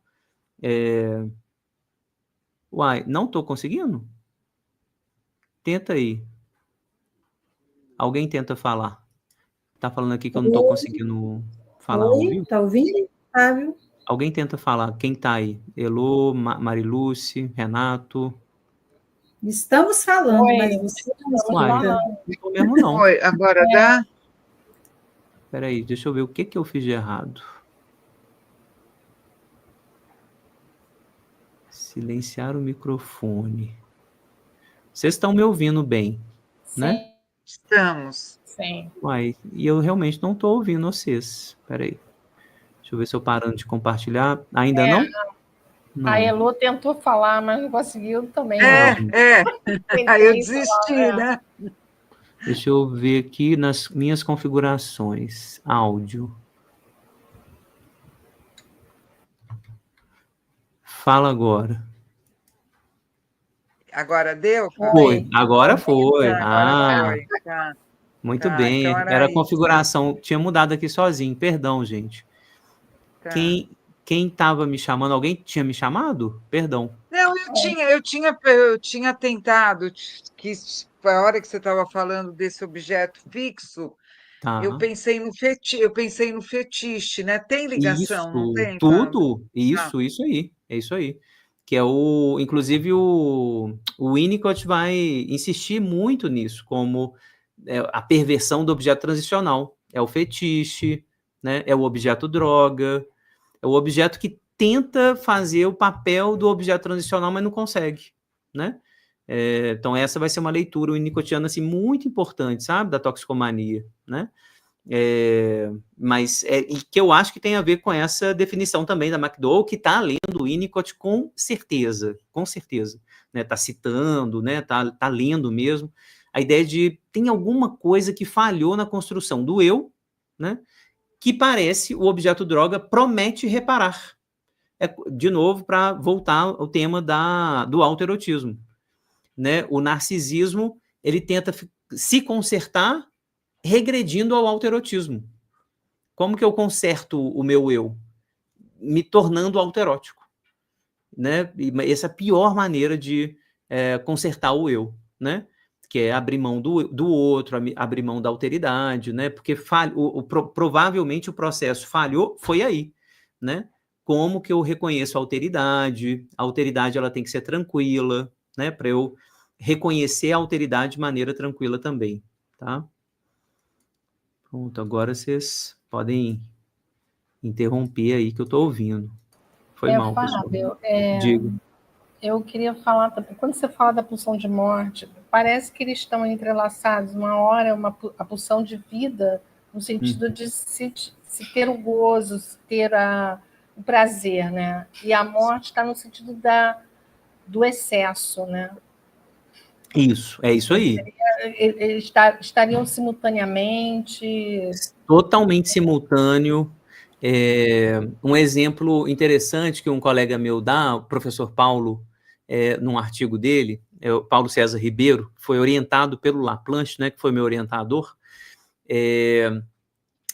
Uai, não estou conseguindo? Tenta aí. Alguém tenta falar. Tá falando aqui que eu não estou conseguindo falar ao vivo. Tá ouvindo, Fábio? Alguém tenta falar. Quem tá aí? Elô, Mariluce, Renato. Estamos falando, Oi, mas você não está Uai, falando. não estou mesmo, não. Oi, agora dá? Espera aí, deixa eu ver o que eu fiz de errado. Silenciar o microfone. Vocês estão me ouvindo bem, Sim. né? Estamos. Sim. Uai, e eu realmente não estou ouvindo vocês. Espera aí. Deixa eu ver se eu parando de compartilhar. Ainda não? Não. A Elô tentou falar, mas não conseguiu também. Aí eu desisti, né? Deixa eu ver aqui nas minhas configurações. Áudio. Fala agora. Agora deu? Foi. Agora foi. Agora foi. Tá. Muito bem. Então era a configuração. Tinha mudado aqui sozinho. Perdão, gente. Tá. Quem estava me chamando? Alguém tinha me chamado? Perdão. Não, eu tinha tentado, que a hora que você estava falando desse objeto fixo, Tá. eu pensei no fetiche, né? Tem ligação, não tem? Tudo. Isso aí. É isso aí. Que é inclusive o Winnicott vai insistir muito nisso, como a perversão do objeto transicional. É o fetiche, né? É o objeto droga, é o objeto que tenta fazer o papel do objeto transicional, mas não consegue, né? Então, essa vai ser uma leitura unicotiana, assim, muito importante, sabe? Da toxicomania, né? E que eu acho que tem a ver com essa definição também da McDowell, que está lendo o Winnicott com certeza, né? Está citando, né? Tá lendo mesmo. A ideia de tem alguma coisa que falhou na construção do eu, né? Que parece o objeto droga promete reparar. De novo, para voltar ao tema do autoerotismo, né? O narcisismo, ele tenta se consertar regredindo ao autoerotismo. Como que eu conserto o meu eu? Me tornando autoerótico, né? E essa é a pior maneira de consertar o eu, né? Que é abrir mão do outro, abrir mão da alteridade, né? Porque provavelmente o processo falhou, foi aí, né? Como que eu reconheço a alteridade? A alteridade ela tem que ser tranquila, né? Para eu reconhecer a alteridade de maneira tranquila também, tá? Pronto, agora vocês podem interromper aí que eu estou ouvindo. Foi mal, Fábio, pessoal. Digo. Eu queria falar também, quando você fala da pulsão de morte, parece que eles estão entrelaçados. Uma hora é a pulsão de vida, no sentido de se ter o gozo, se ter o prazer, né? E a morte está no sentido do excesso, né? Isso, é isso aí. Eles estariam simultaneamente... Totalmente simultâneo. Um exemplo interessante que um colega meu dá, o professor Paulo, num artigo dele, o Paulo César Ribeiro, foi orientado pelo Laplanche, né, que foi meu orientador.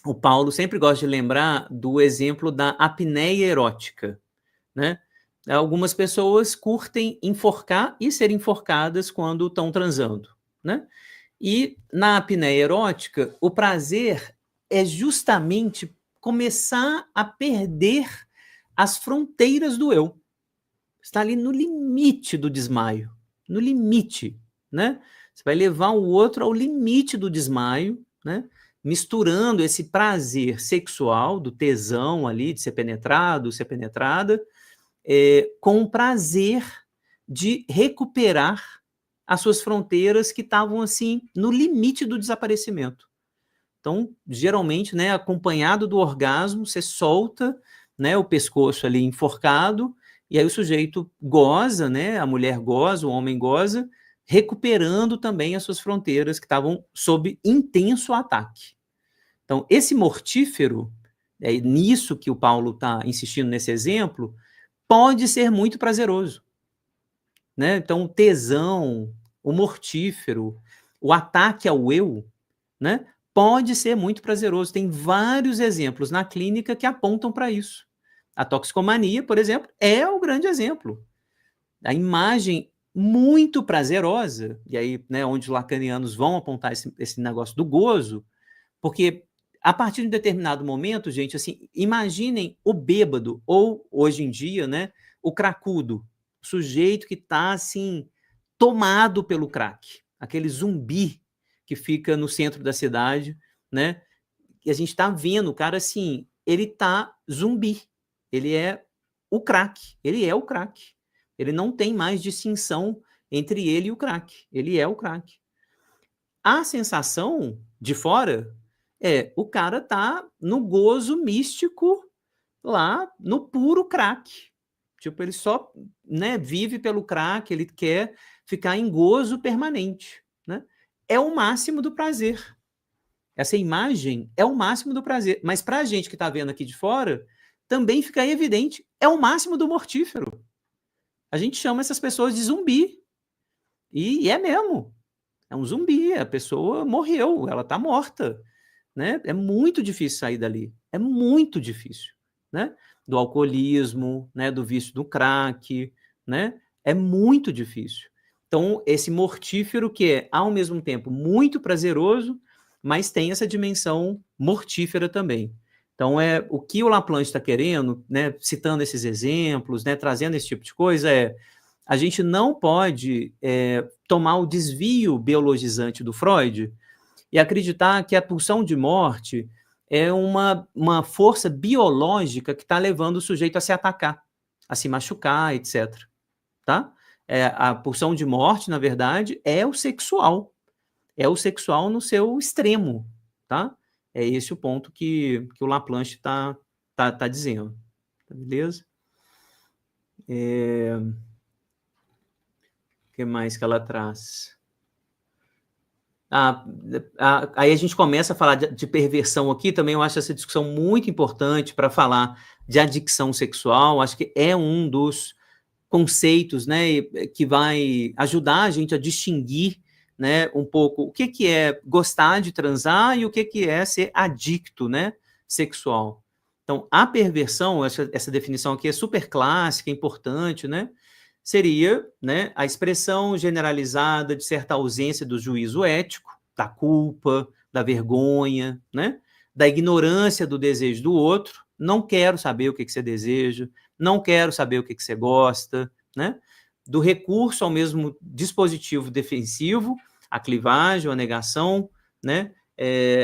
O Paulo sempre gosta de lembrar do exemplo da apneia erótica, né? Algumas pessoas curtem enforcar e ser enforcadas quando estão transando, né? E na apneia erótica, o prazer é justamente começar a perder as fronteiras do eu. Está ali no limite do desmaio, no limite, né? Você vai levar o outro ao limite do desmaio, né? Misturando esse prazer sexual, do tesão ali, de ser penetrado, ser penetrada, com o prazer de recuperar as suas fronteiras que estavam, assim, no limite do desaparecimento. Então, geralmente, né, acompanhado do orgasmo, você solta, né, o pescoço ali enforcado, e aí o sujeito goza, né, a mulher goza, o homem goza, recuperando também as suas fronteiras que estavam sob intenso ataque. Então, esse mortífero, nisso que o Paulo está insistindo nesse exemplo, pode ser muito prazeroso, né? Então, o tesão, o mortífero, o ataque ao eu, né? Pode ser muito prazeroso. Tem vários exemplos na clínica que apontam para isso. A toxicomania, por exemplo, é o grande exemplo. A imagem muito prazerosa, e aí, né, onde os lacanianos vão apontar esse negócio do gozo, porque a partir de um determinado momento, gente, assim, imaginem o bêbado, ou hoje em dia, né, o cracudo, o sujeito que está, assim, tomado pelo crack, aquele zumbi que fica no centro da cidade, né, e a gente está vendo o cara, assim, ele tá zumbi, ele é o crack, ele não tem mais distinção entre ele e o crack, ele é o crack. A sensação de fora o cara tá no gozo místico lá, no puro crack. Tipo, ele só, né, vive pelo crack, ele quer ficar em gozo permanente, né? É o máximo do prazer. Essa imagem é o máximo do prazer. Mas para a gente que está vendo aqui de fora, também fica evidente, é o máximo do mortífero. A gente chama essas pessoas de zumbi. E é mesmo. É um zumbi, a pessoa morreu, ela está morta. Né? É muito difícil sair dali. É muito difícil. Né? Do alcoolismo, né? Do vício do crack. Né? É muito difícil. Então, esse mortífero que é, ao mesmo tempo, muito prazeroso, mas tem essa dimensão mortífera também. Então, o que o Laplanche está querendo, né, citando esses exemplos, né, trazendo esse tipo de coisa, a gente não pode tomar o desvio biologizante do Freud e acreditar que a pulsão de morte é uma força biológica que está levando o sujeito a se atacar, a se machucar, etc. Tá? A pulsão de morte, na verdade, é o sexual no seu extremo, tá? É esse o ponto que o Laplanche tá dizendo, beleza? O que mais que ela traz? Aí a gente começa a falar de perversão aqui, também eu acho essa discussão muito importante para falar de adicção sexual, acho que é um dos conceitos, né, que vai ajudar a gente a distinguir, né, um pouco o que é gostar de transar e o que é ser adicto, né, sexual. Então, a perversão, essa definição aqui é super clássica, importante, né, seria, né, a expressão generalizada de certa ausência do juízo ético, da culpa, da vergonha, né, da ignorância do desejo do outro. Não quero saber o que você deseja, não quero saber o que você gosta, né, do recurso ao mesmo dispositivo defensivo, a clivagem, a negação, né,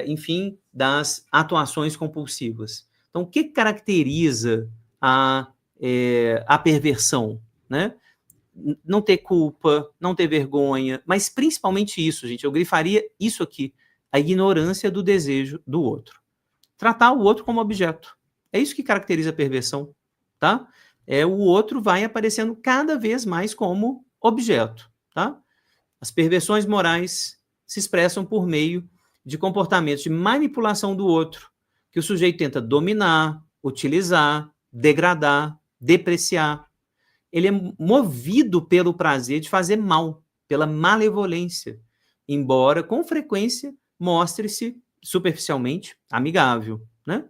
enfim, das atuações compulsivas. Então, o que caracteriza a perversão, né? Não ter culpa, não ter vergonha, mas principalmente isso, gente, eu grifaria isso aqui, a ignorância do desejo do outro. Tratar o outro como objeto. É isso que caracteriza a perversão, tá? O outro vai aparecendo cada vez mais como objeto, tá? As perversões morais se expressam por meio de comportamentos de manipulação do outro, que o sujeito tenta dominar, utilizar, degradar, depreciar. Ele é movido pelo prazer de fazer mal, pela malevolência, embora com frequência mostre-se superficialmente amigável, né?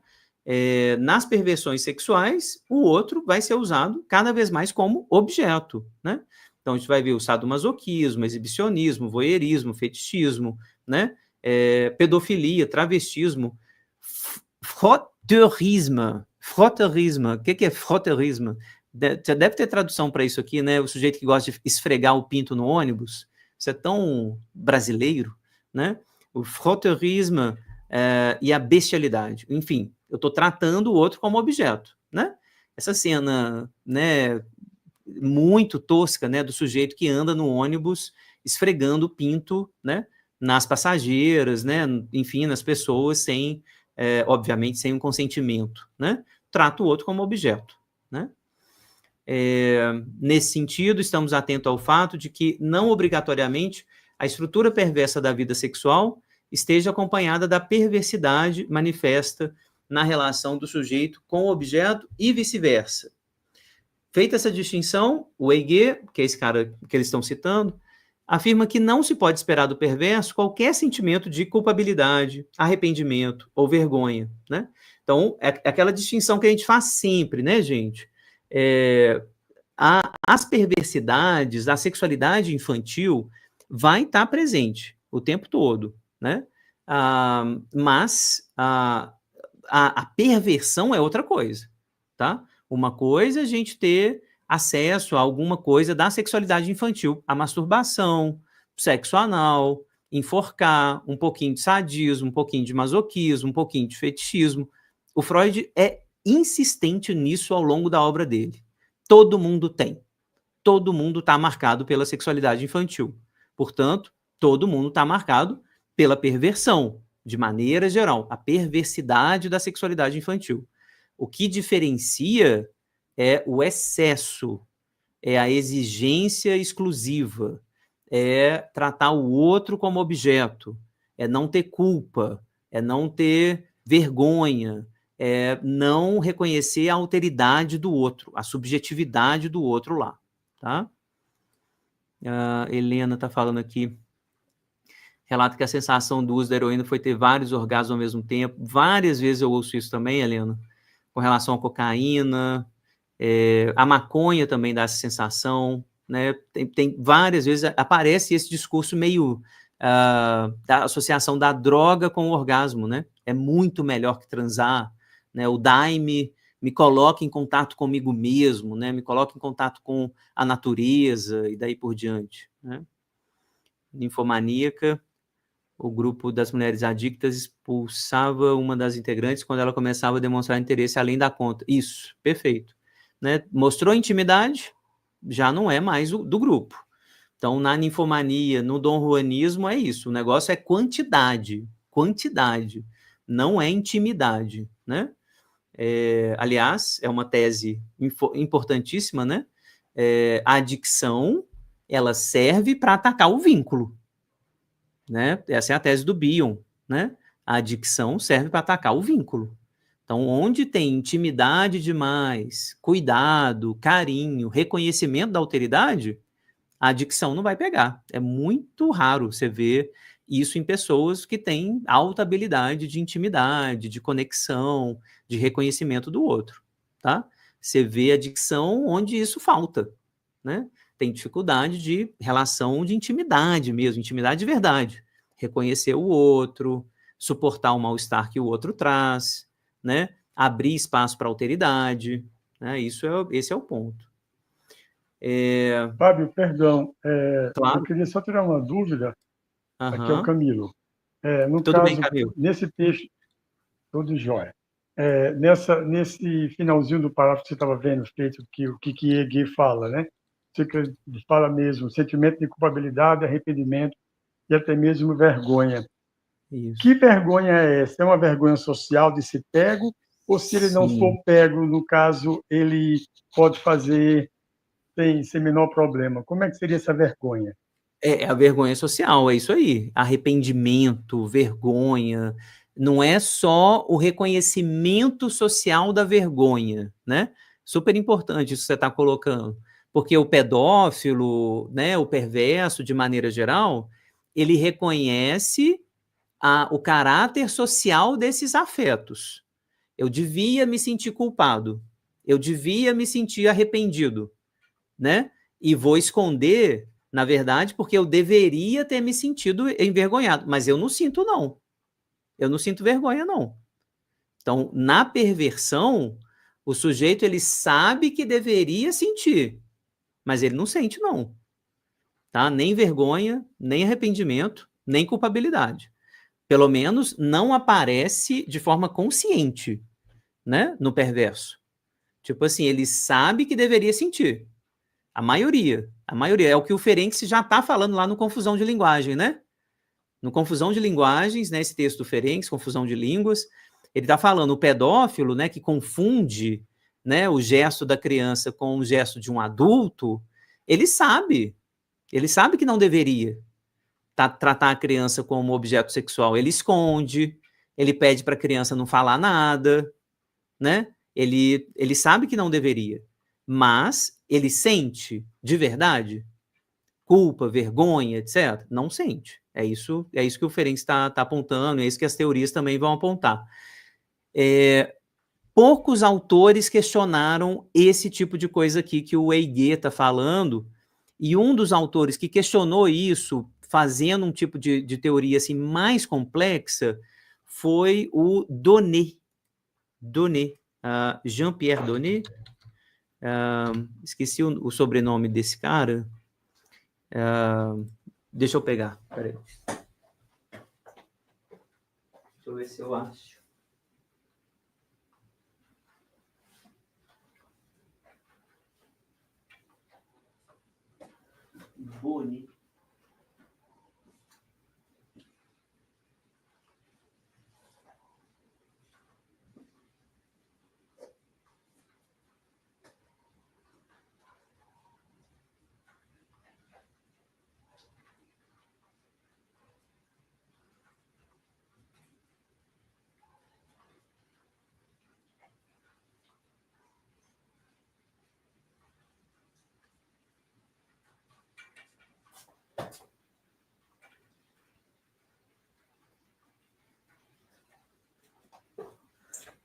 Nas perversões sexuais, o outro vai ser usado cada vez mais como objeto, né? Então a gente vai ver o sadomasoquismo, exibicionismo, voyeurismo, fetichismo, né? Pedofilia, travestismo, frotteurisme. O que é frotteurisme? Já deve ter tradução para isso aqui, né? O sujeito que gosta de esfregar o pinto no ônibus. Isso é tão brasileiro, né? O frotteurisme e a bestialidade. Enfim, eu estou tratando o outro como objeto, né? Essa cena, né, muito tosca, né, do sujeito que anda no ônibus esfregando o pinto, né, nas passageiras, né, enfim, nas pessoas sem, obviamente, sem um consentimento, né? Trata o outro como objeto, né? Nesse sentido, estamos atentos ao fato de que, não obrigatoriamente, a estrutura perversa da vida sexual esteja acompanhada da perversidade manifesta na relação do sujeito com o objeto e vice-versa. Feita essa distinção, o Hegel, que é esse cara que eles estão citando, afirma que não se pode esperar do perverso qualquer sentimento de culpabilidade, arrependimento ou vergonha, né? Então, é aquela distinção que a gente faz sempre, né, gente? As perversidades, a sexualidade infantil vai estar presente o tempo todo, né? Mas a perversão é outra coisa, tá? Uma coisa é a gente ter acesso a alguma coisa da sexualidade infantil, a masturbação, sexo anal, enforcar, um pouquinho de sadismo, um pouquinho de masoquismo, um pouquinho de fetichismo. O Freud é insistente nisso ao longo da obra dele. Todo mundo tem. Todo mundo está marcado pela sexualidade infantil. Portanto, todo mundo está marcado pela perversão, de maneira geral, a perversidade da sexualidade infantil. O que diferencia é o excesso, é a exigência exclusiva, é tratar o outro como objeto, é não ter culpa, é não ter vergonha, é não reconhecer a alteridade do outro, a subjetividade do outro lá, tá? A Helena está falando aqui, relata que a sensação do uso da heroína foi ter vários orgasmos ao mesmo tempo. Várias vezes eu ouço isso também, Helena, com relação à cocaína. A maconha também dá essa sensação, né? Tem várias vezes aparece esse discurso meio da associação da droga com o orgasmo, né? É muito melhor que transar, né? O daime me coloca em contato comigo mesmo, né? Me coloca em contato com a natureza e daí por diante, né? Ninfomaníaca. O grupo das mulheres adictas expulsava uma das integrantes quando ela começava a demonstrar interesse além da conta. Isso, perfeito. Né? Mostrou intimidade, já não é mais do grupo. Então, na ninfomania, no dom-juanismo, é isso. O negócio é quantidade. Quantidade. Não é intimidade, né? Aliás, é uma tese importantíssima, né? A adicção, ela serve para atacar o vínculo, né? Essa é a tese do Bion, né? A adicção serve para atacar o vínculo. Então, onde tem intimidade demais, cuidado, carinho, reconhecimento da alteridade, a adicção não vai pegar. É muito raro você ver isso em pessoas que têm alta habilidade de intimidade, de conexão, de reconhecimento do outro, tá? Você vê adicção onde isso falta, né? Tem dificuldade de relação de intimidade mesmo, intimidade de verdade. Reconhecer o outro, suportar o mal-estar que o outro traz, né? Abrir espaço para alteridade, né? Esse é o ponto. Fábio, perdão, Claro. eu queria só tirar uma dúvida, aqui é o Camilo. No Tudo caso, bem, Camilo? nesse texto, tudo jóia. Nesse finalzinho do parágrafo que você estava vendo, feito o que Hegel fala, né? Você fala mesmo, sentimento de culpabilidade, arrependimento e até mesmo vergonha. Isso. Que vergonha é essa? É uma vergonha social de ser pego? Ou se ele não for pego, no caso, ele pode fazer sem menor problema? Como é que seria essa vergonha? É a vergonha social, é isso aí. Arrependimento, vergonha. Não é só o reconhecimento social da vergonha, né? Super importante isso que você está colocando. Porque o pedófilo, né, o perverso, de maneira geral, ele reconhece o caráter social desses afetos. Eu devia me sentir culpado. Eu devia me sentir arrependido, né? E vou esconder, na verdade, porque eu deveria ter me sentido envergonhado, mas eu não sinto, não. Eu não sinto vergonha, não. Então, na perversão, o sujeito, ele sabe que deveria sentir, mas ele não sente, não. Tá? Nem vergonha, nem arrependimento, nem culpabilidade. Pelo menos não aparece de forma consciente, né, no perverso. Tipo assim, ele sabe que deveria sentir. A maioria. É o que o Ferenczi já está falando lá no Confusão de Linguagem, né? No Confusão de Linguagens, né, esse texto do Ferenczi, Confusão de Línguas, ele está falando o pedófilo, né, que confunde, né, o gesto da criança com o gesto de um adulto, ele sabe que não deveria tratar a criança como objeto sexual. Ele esconde, ele pede para a criança não falar nada, né? Ele sabe que não deveria, mas ele sente de verdade culpa, vergonha, etc. Não sente. É isso que o Ferenczi está apontando, é isso que as teorias também vão apontar. Poucos autores questionaram esse tipo de coisa aqui que o Hegel está falando, e um dos autores que questionou isso, fazendo um tipo de teoria assim, mais complexa, foi o Donnet. Jean-Pierre Donnet. Esqueci o sobrenome desse cara. Deixa eu pegar. Peraí. Deixa eu ver se eu acho. Boni.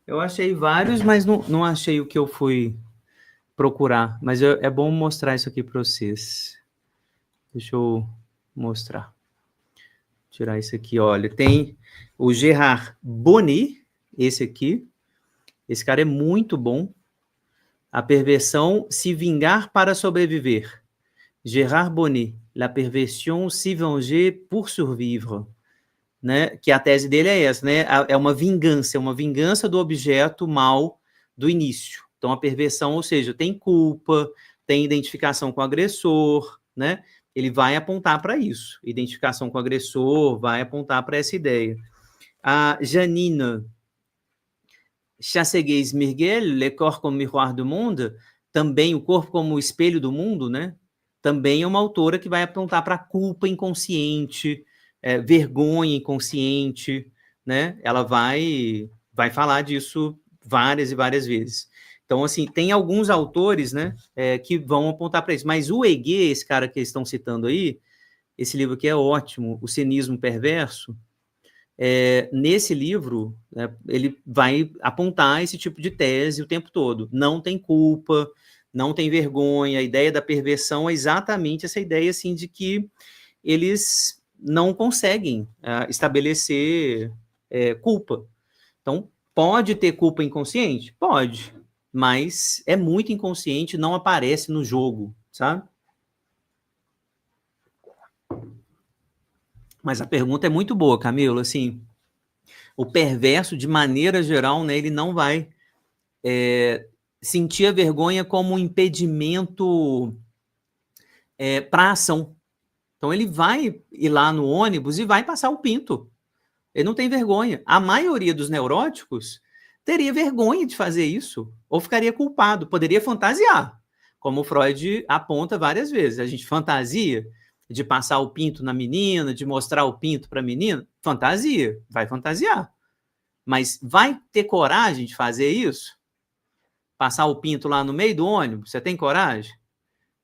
Eu achei vários, mas não achei o que eu fui procurar. Mas é bom mostrar isso aqui para vocês. Deixa eu mostrar. Tirar isso aqui, olha. Tem o Gerard Boni, esse aqui. Esse cara é muito bom. A perversão se vingar para sobreviver. Gerard Boni, La perversion se venger pour survivre. né, que a tese dele é essa, né, é uma vingança do objeto mal do início. Então, a perversão, ou seja, tem culpa, tem identificação com o agressor, né, ele vai apontar para isso. Identificação com o agressor vai apontar para essa ideia. A Janina Chassegues-Mirguel, Le Corps comme Miroir du Monde, também o corpo como espelho do mundo, né, também é uma autora que vai apontar para a culpa inconsciente, vergonha inconsciente, né? Ela vai falar disso várias e várias vezes. Então, assim, tem alguns autores, né, que vão apontar para isso. Mas o Heger, esse cara que eles estão citando aí, esse livro aqui é ótimo, O Cinismo Perverso, nesse livro, né, ele vai apontar esse tipo de tese o tempo todo. Não tem culpa, não tem vergonha. A ideia da perversão é exatamente essa ideia assim, de que eles não conseguem estabelecer culpa. Então, pode ter culpa inconsciente? Pode, mas é muito inconsciente, não aparece no jogo, sabe? Mas a pergunta é muito boa, Camilo, assim, o perverso, de maneira geral, né, ele não vai sentir a vergonha como um impedimento para a ação. Então, ele vai ir lá no ônibus e vai passar o pinto. Ele não tem vergonha. A maioria dos neuróticos teria vergonha de fazer isso, ou ficaria culpado, poderia fantasiar, como o Freud aponta várias vezes. A gente fantasia de passar o pinto na menina, de mostrar o pinto para a menina, fantasia, vai fantasiar. Mas vai ter coragem de fazer isso? Passar o pinto lá no meio do ônibus? Você tem coragem?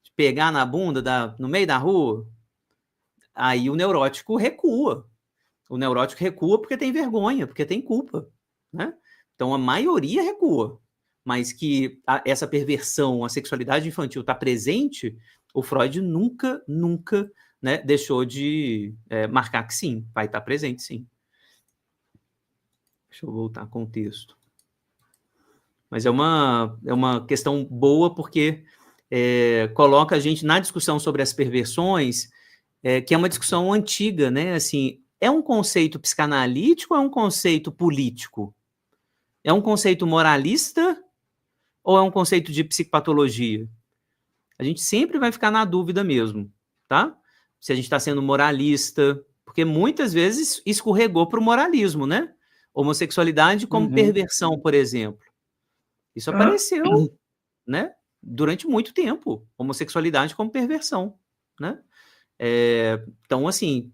De pegar na bunda no meio da rua? Aí o neurótico recua. O neurótico recua porque tem vergonha, porque tem culpa, né? Então, a maioria recua. Mas que essa perversão, a sexualidade infantil está presente, o Freud nunca, né, deixou de marcar que sim, vai estar presente, sim. Deixa eu voltar com o texto. Mas é uma questão boa porque coloca a gente na discussão sobre as perversões, que é uma discussão antiga, né? Assim, é um conceito psicanalítico ou é um conceito político? É um conceito moralista ou é um conceito de psicopatologia? A gente sempre vai ficar na dúvida mesmo, tá? Se a gente está sendo moralista, porque muitas vezes escorregou para o moralismo, né? Homossexualidade como perversão, por exemplo. Isso apareceu, né? Durante muito tempo. Homossexualidade como perversão, né? Então, assim,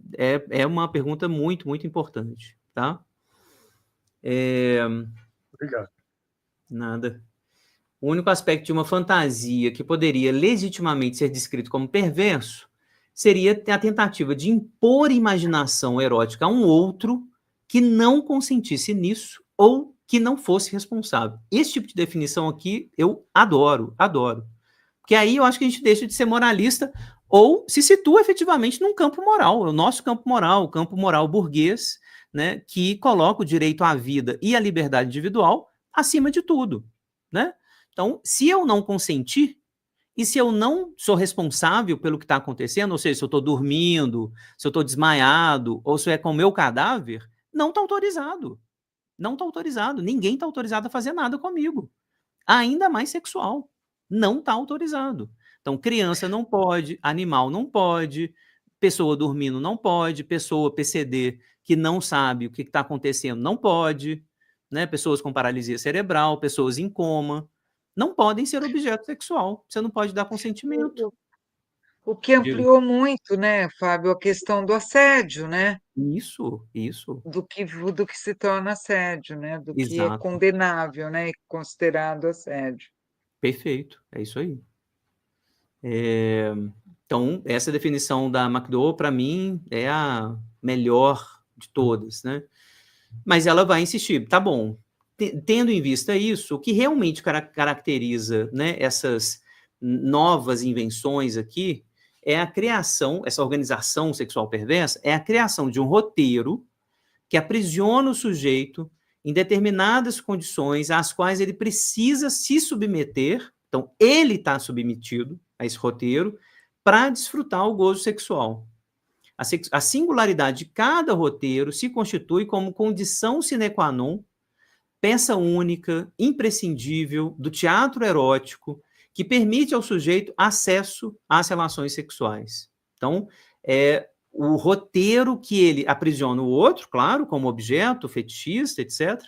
é uma pergunta muito, muito importante, tá? Obrigado. Nada. O único aspecto de uma fantasia que poderia legitimamente ser descrito como perverso seria a tentativa de impor imaginação erótica a um outro que não consentisse nisso ou que não fosse responsável. Esse tipo de definição aqui eu adoro. Porque aí eu acho que a gente deixa de ser moralista ou se situa efetivamente num campo moral, o nosso campo moral, o campo moral burguês, né, que coloca o direito à vida e à liberdade individual acima de tudo, né? Então, se eu não consentir, e se eu não sou responsável pelo que está acontecendo, ou seja, se eu estou dormindo, se eu estou desmaiado, ou se é com o meu cadáver, não está autorizado. Não está autorizado. Ninguém está autorizado a fazer nada comigo. Ainda mais sexual. Não está autorizado. Então, criança não pode, animal não pode, pessoa dormindo não pode, pessoa PCD que não sabe o que está acontecendo não pode, né? Pessoas com paralisia cerebral, pessoas em coma, não podem ser objeto sexual. Você não pode dar consentimento. O que ampliou muito, né, Fábio, a questão do assédio, né? Isso. Do que se torna assédio, né? Do que é Exato. condenável, né? Considerado assédio. Perfeito, é isso aí. Então, essa definição da McDowell, para mim, é a melhor de todas, né? Mas ela vai insistir, tá bom, tendo em vista isso, o que realmente caracteriza, né, essas novas invenções aqui é a criação, essa organização sexual perversa, é a criação de um roteiro que aprisiona o sujeito em determinadas condições às quais ele precisa se submeter, então ele está submetido a esse roteiro para desfrutar o gozo sexual. A singularidade de cada roteiro se constitui como condição sine qua non, peça única, imprescindível do teatro erótico, que permite ao sujeito acesso às relações sexuais. Então, é o roteiro que ele aprisiona o outro, claro, como objeto, fetichista, etc.,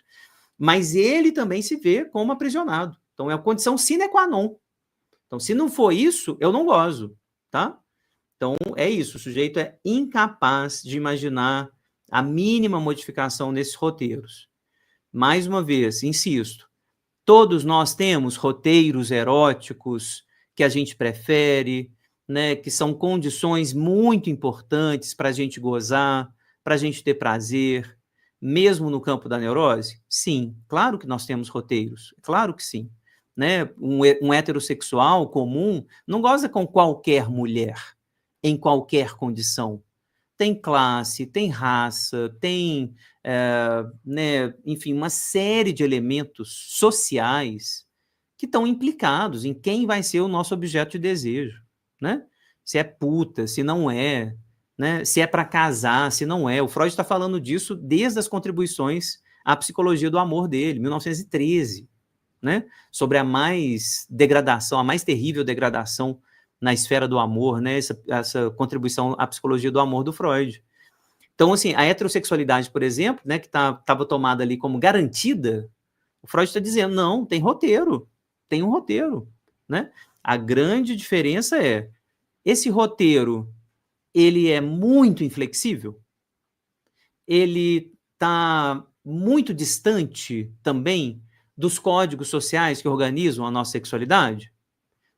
mas ele também se vê como aprisionado. Então, é a condição sine qua non. Então, se não for isso, eu não gozo, tá? Então, é isso, o sujeito é incapaz de imaginar a mínima modificação nesses roteiros. Mais uma vez, insisto, todos nós temos roteiros eróticos que a gente prefere, né, que são condições muito importantes para a gente gozar, para a gente ter prazer, mesmo no campo da neurose? Sim, claro que nós temos roteiros, claro que sim. Né? Um heterossexual comum não goza com qualquer mulher, em qualquer condição. Tem classe, tem raça, tem, né, enfim, uma série de elementos sociais que estão implicados em quem vai ser o nosso objeto de desejo, né? Se é puta, se não é, né? Se é para casar, se não é. O Freud está falando disso desde as contribuições à psicologia do amor dele, 1913, né? Sobre a mais terrível degradação na esfera do amor, né? Essa contribuição à psicologia do amor do Freud. Então, assim, a heterossexualidade, por exemplo, né, que estava tomada ali como garantida, o Freud está dizendo, não, tem roteiro, tem um roteiro, né? A grande diferença é, esse roteiro, ele é muito inflexível, ele está muito distante também dos códigos sociais que organizam a nossa sexualidade.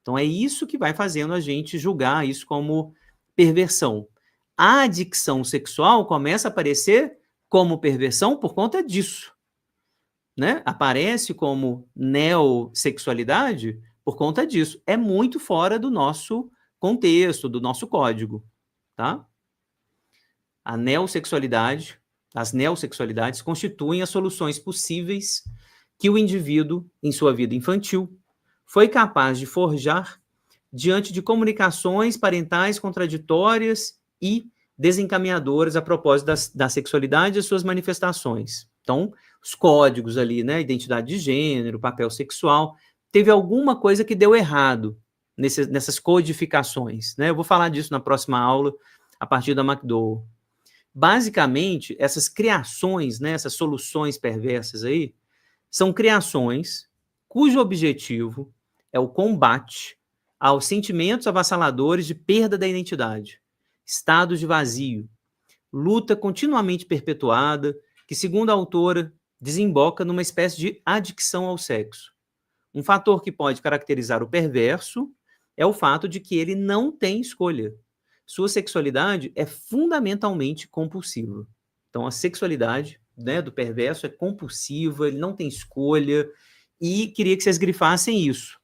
Então, é isso que vai fazendo a gente julgar isso como perversão. A adicção sexual começa a aparecer como perversão por conta disso, né? Aparece como neossexualidade por conta disso. É muito fora do nosso contexto, do nosso código, tá? As neossexualidades constituem as soluções possíveis que o indivíduo, em sua vida infantil, foi capaz de forjar diante de comunicações parentais contraditórias e desencaminhadoras a propósito da sexualidade e suas manifestações. Então, os códigos ali, né, identidade de gênero, papel sexual, teve alguma coisa que deu errado nessas codificações, né? Eu vou falar disso na próxima aula, a partir da McDowell. Basicamente, essas criações, né, essas soluções perversas aí, são criações cujo objetivo é o combate aos sentimentos avassaladores de perda da identidade, estados de vazio, luta continuamente perpetuada, que, segundo a autora, desemboca numa espécie de adicção ao sexo. Um fator que pode caracterizar o perverso é o fato de que ele não tem escolha. Sua sexualidade é fundamentalmente compulsiva. Então, a sexualidade, né, do perverso é compulsiva, ele não tem escolha, e queria que vocês grifassem isso.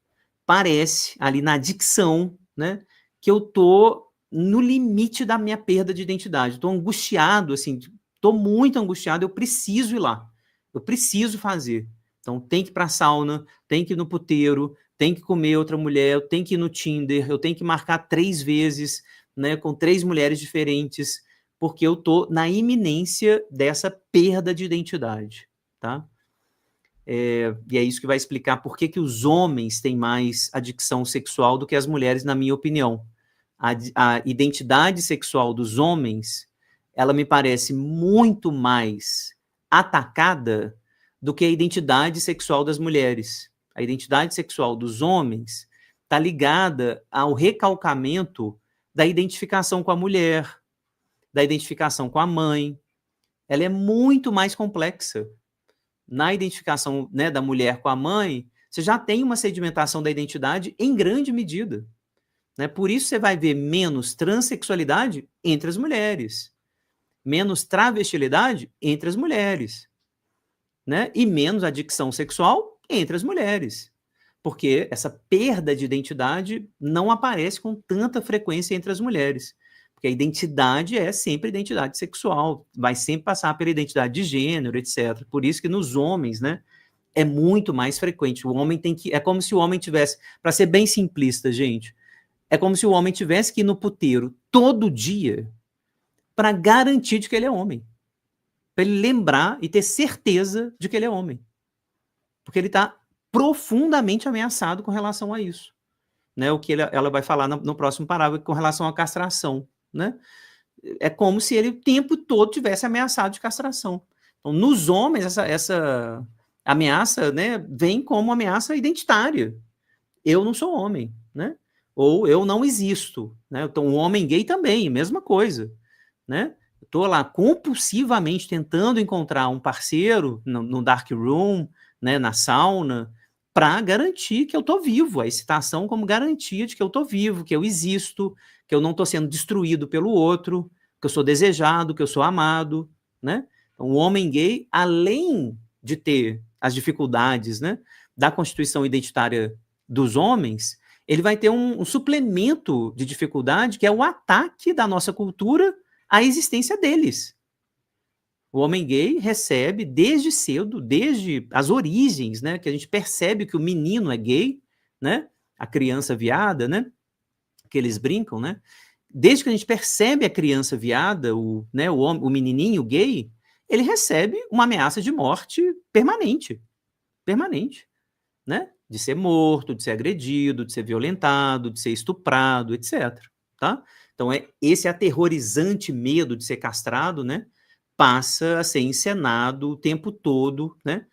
Parece, ali na adicção, né, que eu tô no limite da minha perda de identidade. Estou angustiado, assim, estou muito angustiado, eu preciso ir lá. Eu preciso fazer. Então, tem que ir para a sauna, tem que ir no puteiro, tem que comer outra mulher, eu tenho que ir no Tinder, eu tenho que marcar 3 vezes, né, com 3 mulheres diferentes, porque eu tô na iminência dessa perda de identidade, tá? E é isso que vai explicar por que os homens têm mais adicção sexual do que as mulheres, na minha opinião. A identidade sexual dos homens, ela me parece muito mais atacada do que a identidade sexual das mulheres. A identidade sexual dos homens está ligada ao recalcamento da identificação com a mulher, da identificação com a mãe. Ela é muito mais complexa. Na identificação, né, da mulher com a mãe, você já tem uma sedimentação da identidade em grande medida, né? Por isso você vai ver menos transexualidade entre as mulheres, menos travestilidade entre as mulheres, né? E menos adicção sexual entre as mulheres, porque essa perda de identidade não aparece com tanta frequência entre as mulheres. Porque a identidade é sempre identidade sexual, vai sempre passar pela identidade de gênero, etc. Por isso que nos homens, né, é muito mais frequente. O homem tem que... É como se o homem tivesse... Para ser bem simplista, gente, é como se o homem tivesse que ir no puteiro todo dia para garantir de que ele é homem. Para ele lembrar e ter certeza de que ele é homem. Porque ele está profundamente ameaçado com relação a isso. Né? O que ela vai falar no próximo parágrafo com relação à castração. Né? É como se ele o tempo todo tivesse ameaçado de castração. Então, nos homens, essa ameaça, né, vem como ameaça identitária. Eu não sou homem, né? Ou eu não existo. Né? Então, o homem gay também, mesma coisa. Né? Estou lá compulsivamente tentando encontrar um parceiro no dark room, né, na sauna, para garantir que eu estou vivo. A excitação como garantia de que eu estou vivo, que eu existo, que eu não estou sendo destruído pelo outro, que eu sou desejado, que eu sou amado. Né? Então, o homem gay, além de ter as dificuldades, né, da constituição identitária dos homens, ele vai ter um suplemento de dificuldade, que é o ataque da nossa cultura à existência deles. O homem gay recebe desde cedo, desde as origens, né, que a gente percebe que o menino é gay, né, a criança viada, né, que eles brincam, né, desde que a gente percebe a criança viada, o menininho gay, ele recebe uma ameaça de morte permanente, né, de ser morto, de ser agredido, de ser violentado, de ser estuprado, etc. Tá? Então, esse aterrorizante medo de ser castrado, né, passa a ser encenado o tempo todo, né,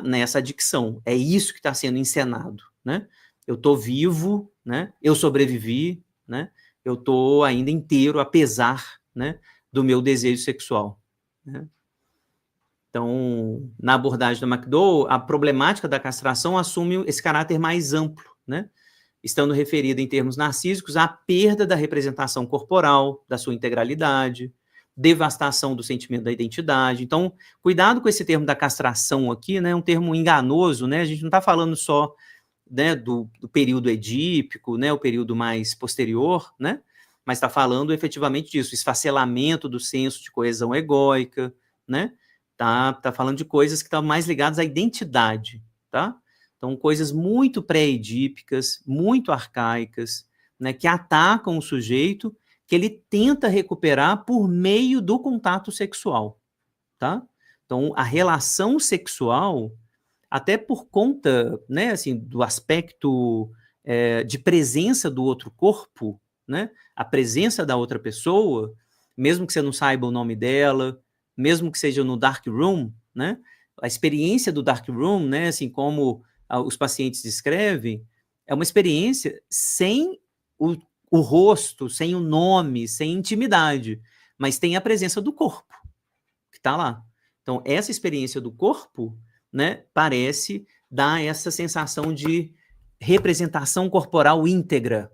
nessa adicção. É isso que está sendo encenado. Né? Eu estou vivo, né, eu sobrevivi, né, eu estou ainda inteiro, apesar, né, do meu desejo sexual. Né? Então, na abordagem da McDowell, a problemática da castração assume esse caráter mais amplo, né? Estando referida em termos narcísicos à perda da representação corporal, da sua integralidade, devastação do sentimento da identidade. Então, cuidado com esse termo da castração aqui, né? É um termo enganoso, né? A gente não está falando só, né, do período edípico, né, o período mais posterior, né? Mas está falando efetivamente disso, esfacelamento do senso de coesão egóica, né? Tá falando de coisas que estão mais ligadas à identidade, tá? Então, coisas muito pré-edípicas, muito arcaicas, né, que atacam o sujeito, que ele tenta recuperar por meio do contato sexual, tá? Então, a relação sexual, até por conta, né, assim, do aspecto de presença do outro corpo, né, a presença da outra pessoa, mesmo que você não saiba o nome dela, mesmo que seja no dark room, né, a experiência do dark room, né, assim como os pacientes descrevem, é uma experiência sem o rosto, sem o nome, sem intimidade, mas tem a presença do corpo, que está lá. Então, essa experiência do corpo, né, parece dar essa sensação de representação corporal íntegra.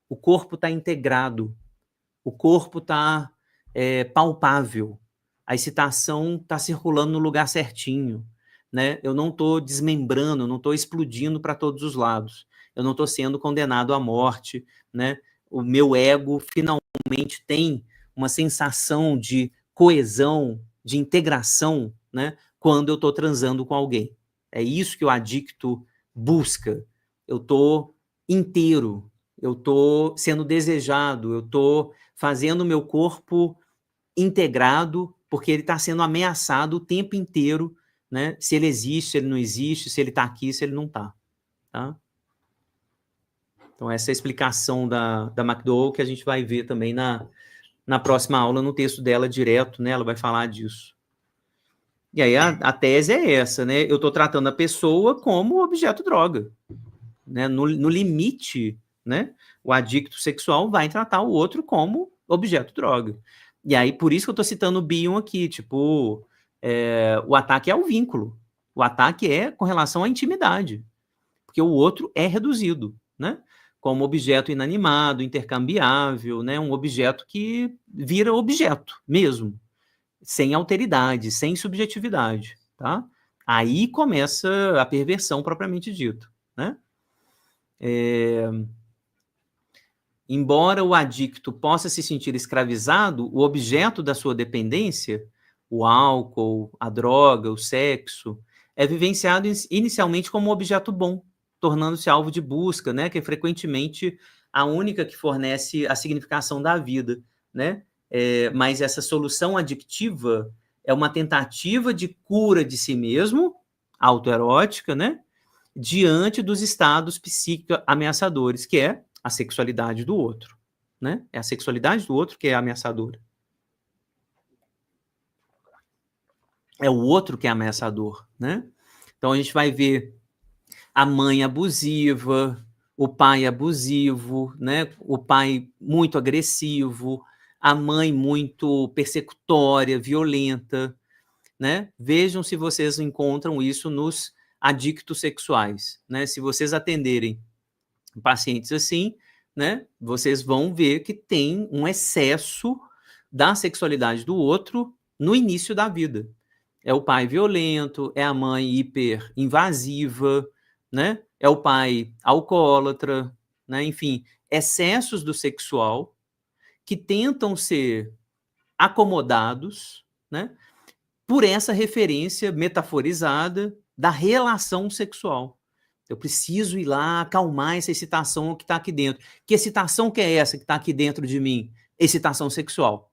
O corpo está integrado, o corpo está palpável, a excitação está circulando no lugar certinho, né? Eu não estou desmembrando, não estou explodindo para todos os lados, eu não estou sendo condenado à morte, né? O meu ego finalmente tem uma sensação de coesão, de integração, né, quando eu estou transando com alguém. É isso que o adicto busca. Eu estou inteiro, eu estou sendo desejado, eu estou fazendo o meu corpo integrado, porque ele está sendo ameaçado o tempo inteiro, né, se ele existe, se ele não existe, se ele está aqui, se ele não está. Tá? Então, essa é a explicação da McDowell, que a gente vai ver também na próxima aula, no texto dela direto, né, ela vai falar disso. E aí a tese é essa, né? Eu estou tratando a pessoa como objeto droga. Né? No limite, né, o adicto sexual vai tratar o outro como objeto droga. E aí, por isso que eu estou citando o Bion aqui, tipo, o ataque é ao vínculo. O ataque é com relação à intimidade. Porque o outro é reduzido, né? Como objeto inanimado, intercambiável, né? Um objeto que vira objeto mesmo, sem alteridade, sem subjetividade, tá? Aí começa a perversão propriamente dito, né? Embora o adicto possa se sentir escravizado, o objeto da sua dependência, o álcool, a droga, o sexo, é vivenciado inicialmente como um objeto bom, tornando-se alvo de busca, né, que é frequentemente a única que fornece a significação da vida. né? Mas essa solução adictiva é uma tentativa de cura de si mesmo, autoerótica, né? Diante dos estados psíquicos ameaçadores, que é a sexualidade do outro, né? É a sexualidade do outro que é ameaçadora. É o outro que é ameaçador, né? Então a gente vai ver a mãe abusiva, o pai abusivo, né? O pai muito agressivo, a mãe muito persecutória, violenta, né? Vejam se vocês encontram isso nos adictos sexuais, né? Se vocês atenderem pacientes assim, né? Vocês vão ver que tem um excesso da sexualidade do outro no início da vida. É o pai violento, é a mãe hiper invasiva, né? É o pai alcoólatra, né? Enfim, excessos do sexual que tentam ser acomodados, né? Por essa referência metaforizada da relação sexual. Eu preciso ir lá acalmar essa excitação que está aqui dentro. Que excitação que é essa que está aqui dentro de mim? Excitação sexual.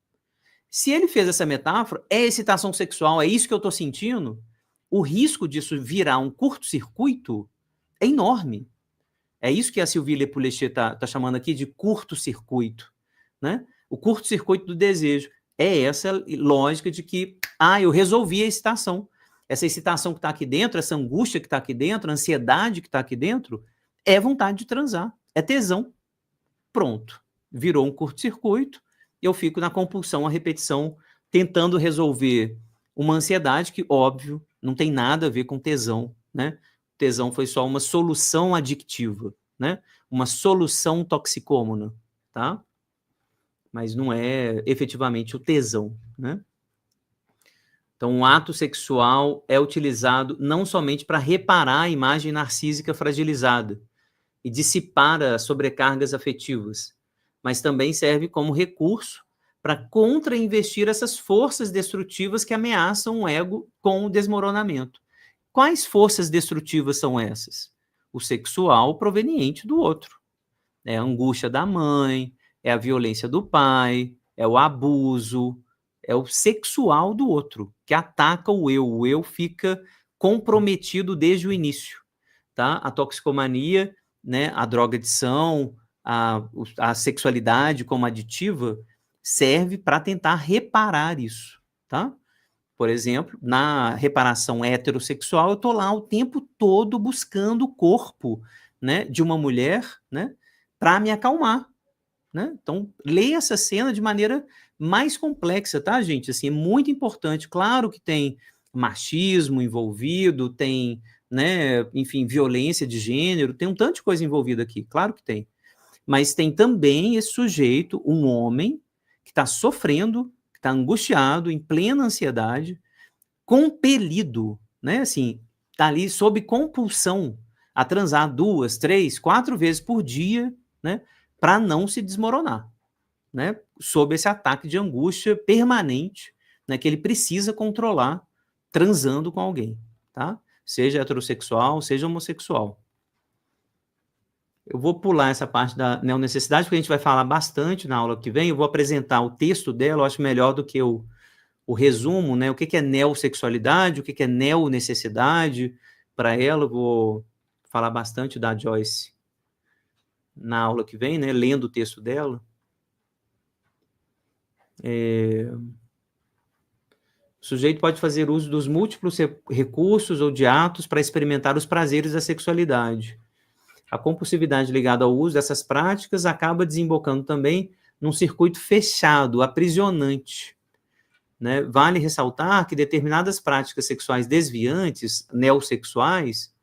Se ele fez essa metáfora, é excitação sexual, é isso que eu estou sentindo, o risco disso virar um curto-circuito é enorme. É isso que a Sylvie Lepoulecher está chamando aqui de curto-circuito, né? O curto-circuito do desejo. É essa lógica de que, eu resolvi a excitação. Essa excitação que está aqui dentro, essa angústia que está aqui dentro, a ansiedade que está aqui dentro, é vontade de transar, é tesão. Pronto. Virou um curto-circuito, eu fico na compulsão, a repetição, tentando resolver uma ansiedade que, óbvio, não tem nada a ver com tesão, né? Tesão foi só uma solução adictiva, né? Uma solução toxicômona, tá? Mas não é efetivamente o tesão, né? Então, o ato sexual é utilizado não somente para reparar a imagem narcísica fragilizada e dissipar as sobrecargas afetivas, mas também serve como recurso para contra-investir essas forças destrutivas que ameaçam o ego com o desmoronamento. Quais forças destrutivas são essas? O sexual proveniente do outro. É a angústia da mãe, é a violência do pai, é o abuso, é o sexual do outro, que ataca o eu. O eu fica comprometido desde o início. Tá? A toxicomania, né, a drogadição, a sexualidade como aditiva, serve para tentar reparar isso, tá? Por exemplo, na reparação heterossexual, eu estou lá o tempo todo buscando o corpo, né, de uma mulher, né, para me acalmar, né? Então, leia essa cena de maneira mais complexa, tá, gente? Assim, é muito importante. Claro que tem machismo envolvido, tem, né, enfim, violência de gênero, tem um tanto de coisa envolvida aqui, claro que tem. Mas tem também esse sujeito, um homem, que está sofrendo, que está angustiado, em plena ansiedade, compelido, né? Assim, está ali sob compulsão a transar 2, 3, 4 vezes por dia, né? Para não se desmoronar, né? Sob esse ataque de angústia permanente, né? Que ele precisa controlar transando com alguém, tá? Seja heterossexual, seja homossexual. Eu vou pular essa parte da neonecessidade, porque a gente vai falar bastante na aula que vem. Eu vou apresentar o texto dela, eu acho melhor do que o resumo, né? O que é neossexualidade, o que é neonecessidade. Para ela, eu vou falar bastante da Joyce na aula que vem, né? Lendo o texto dela. O sujeito pode fazer uso dos múltiplos recursos ou de atos para experimentar os prazeres da sexualidade. A compulsividade ligada ao uso dessas práticas acaba desembocando também num circuito fechado, aprisionante, né? Vale ressaltar que determinadas práticas sexuais desviantes, neossexuais,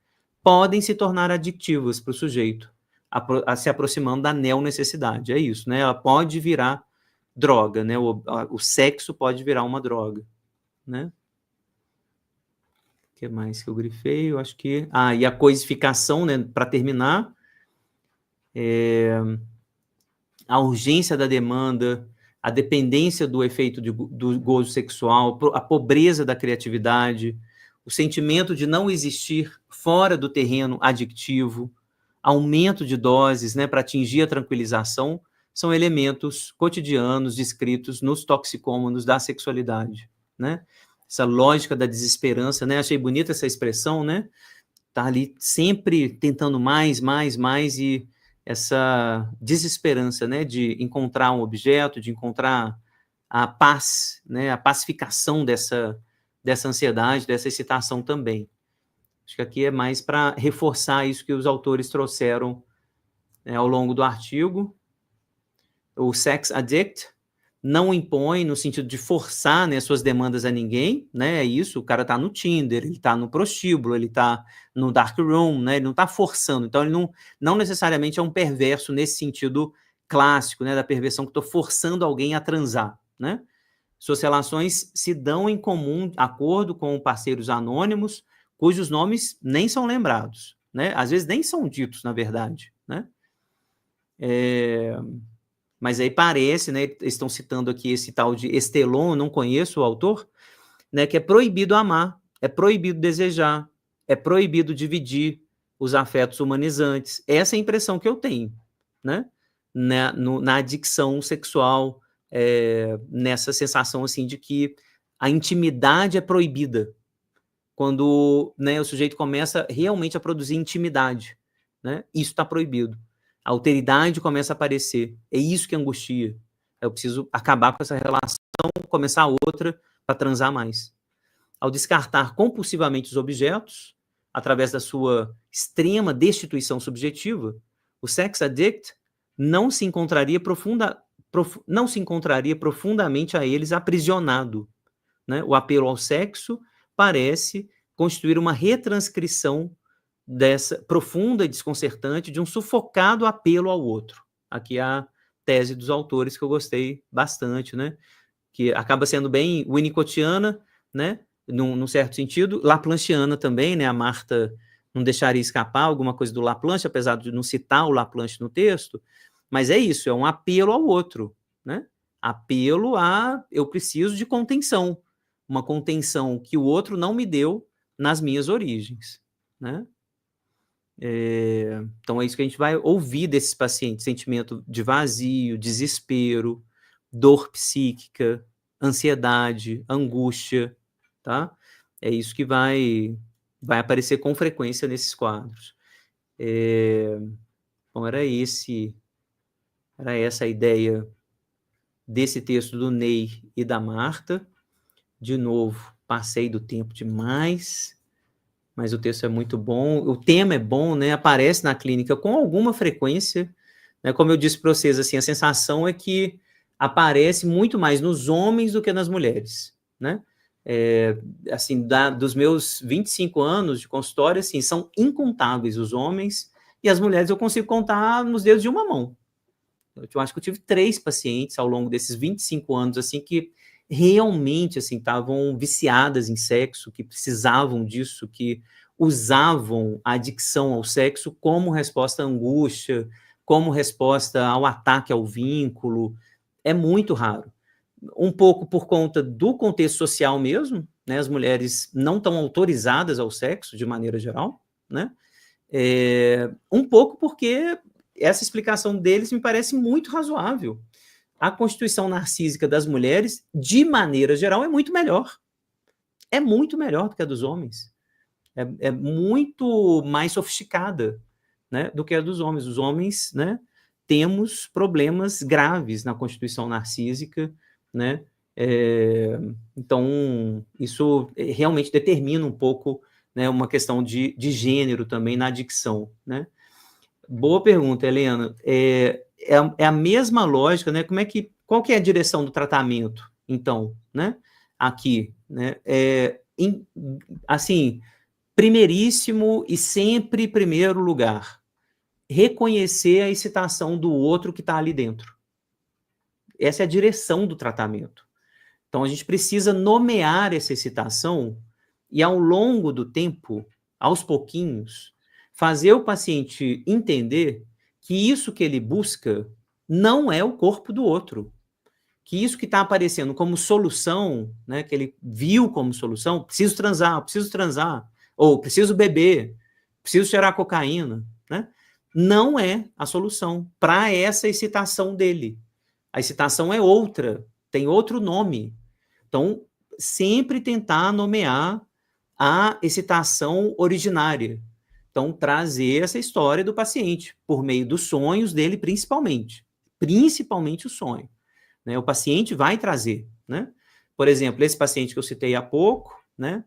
podem se tornar adictivas para o sujeito, se aproximando da neonecessidade. É isso, né? Ela pode virar droga, né? O sexo pode virar uma droga, né? O que mais que eu grifei? Eu acho que... e a coisificação, né, para terminar, a urgência da demanda, a dependência do efeito do gozo sexual, a pobreza da criatividade, o sentimento de não existir fora do terreno adictivo, aumento de doses, né, para atingir a tranquilização, são elementos cotidianos descritos nos toxicômanos da sexualidade, né? Essa lógica da desesperança, né? Achei bonita essa expressão, né? Tá ali sempre tentando mais, e essa desesperança, né? De encontrar um objeto, de encontrar a paz, né? A pacificação dessa ansiedade, dessa excitação também. Acho que aqui é mais para reforçar isso que os autores trouxeram, né, ao longo do artigo. O sex addict não impõe no sentido de forçar, né, suas demandas a ninguém, né, é isso, o cara está no Tinder, ele está no prostíbulo, ele está no dark room, né, ele não está forçando, então ele não necessariamente é um perverso nesse sentido clássico, né, da perversão que estou forçando alguém a transar, né. Suas relações se dão em comum acordo com parceiros anônimos, cujos nomes nem são lembrados, né, às vezes nem são ditos, na verdade, né. Mas aí parece, né, estão citando aqui esse tal de Estelon, não conheço o autor, né, que é proibido amar, é proibido desejar, é proibido dividir os afetos humanizantes. Essa é a impressão que eu tenho, né, na adicção sexual, nessa sensação assim de que a intimidade é proibida, quando, né, o sujeito começa realmente a produzir intimidade, né, isso está proibido. A alteridade começa a aparecer. É isso que angustia. Eu preciso acabar com essa relação, começar outra para transar mais. Ao descartar compulsivamente os objetos, através da sua extrema destituição subjetiva, o sex addict não se encontraria profundamente a eles aprisionado, né? O apelo ao sexo parece constituir uma retranscrição dessa profunda e desconcertante de um sufocado apelo ao outro. Aqui a tese dos autores que eu gostei bastante, né? Que acaba sendo bem winnicottiana, né? Num certo sentido, laplanchiana também, né? A Marta não deixaria escapar alguma coisa do Laplanche, apesar de não citar o Laplanche no texto, mas é isso, é um apelo ao outro, né? Apelo a eu preciso de contenção, uma contenção que o outro não me deu nas minhas origens, né? Então é isso que a gente vai ouvir desses pacientes, sentimento de vazio, desespero, dor psíquica, ansiedade, angústia, tá? É isso que vai aparecer com frequência nesses quadros. Bom, era essa a ideia desse texto do Ney e da Marta. De novo, passei do tempo demais, mas o texto é muito bom, o tema é bom, né, aparece na clínica com alguma frequência, né, como eu disse para vocês, assim, a sensação é que aparece muito mais nos homens do que nas mulheres, né, assim, dos meus 25 anos de consultório, assim, são incontáveis os homens, e as mulheres eu consigo contar nos dedos de uma mão. Eu acho que eu tive 3 pacientes ao longo desses 25 anos, assim, que realmente, assim, estavam viciadas em sexo, que precisavam disso, que usavam a adicção ao sexo como resposta à angústia, como resposta ao ataque ao vínculo. É muito raro. Um pouco por conta do contexto social mesmo, né? As mulheres não estão autorizadas ao sexo, de maneira geral, né? Um pouco porque essa explicação deles me parece muito razoável. A constituição narcísica das mulheres, de maneira geral, é muito melhor. É muito melhor do que a dos homens. É muito mais sofisticada, né, do que a dos homens. Os homens, né, temos problemas graves na constituição narcísica, né? Então, isso realmente determina um pouco, né, uma questão de gênero também na adicção, né? Boa pergunta, Helena. É a mesma lógica, né? Qual que é a direção do tratamento, então, né? Aqui, né? Assim, primeiríssimo e sempre primeiro lugar, reconhecer a excitação do outro que está ali dentro. Essa é a direção do tratamento. Então, a gente precisa nomear essa excitação e, ao longo do tempo, aos pouquinhos, fazer o paciente entender que isso que ele busca não é o corpo do outro. Que isso que está aparecendo como solução, né, que ele viu como solução, preciso transar, ou preciso beber, preciso cheirar cocaína, né? não é a solução para essa excitação dele. A excitação é outra, tem outro nome. Então, sempre tentar nomear a excitação originária. Então, trazer essa história do paciente, por meio dos sonhos dele, principalmente o sonho. Né? O paciente vai trazer, né? Por exemplo, esse paciente que eu citei há pouco, né?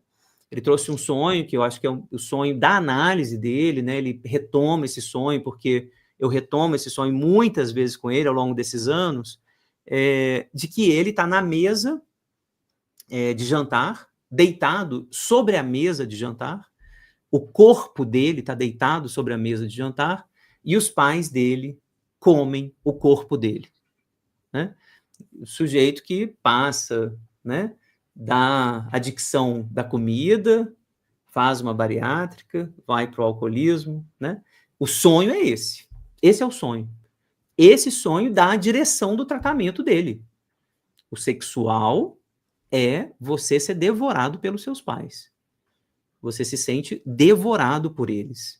Ele trouxe um sonho, que eu acho que é o sonho da análise dele, né? Ele retoma esse sonho, porque eu retomo esse sonho muitas vezes com ele ao longo desses anos, de que ele está na mesa de jantar, deitado sobre a mesa de jantar, o corpo dele está deitado sobre a mesa de jantar, e os pais dele comem o corpo dele. Né? O sujeito que passa, né, da adicção da comida, faz uma bariátrica, vai para o alcoolismo, né? O sonho é esse. Esse é o sonho. Esse sonho dá a direção do tratamento dele. O sexual é você ser devorado pelos seus pais. Você se sente devorado por eles,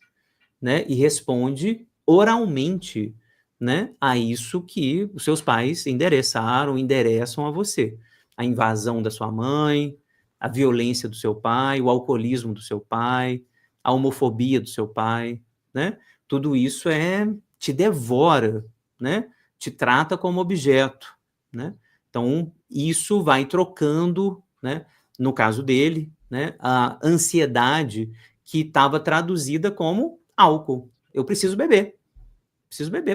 né? E responde oralmente, né, a isso que os seus pais endereçam a você. A invasão da sua mãe, a violência do seu pai, o alcoolismo do seu pai, a homofobia do seu pai, né? Tudo isso te devora, né? Te trata como objeto, né? Então, isso vai trocando, né? No caso dele, né? A ansiedade que estava traduzida como álcool. Eu preciso beber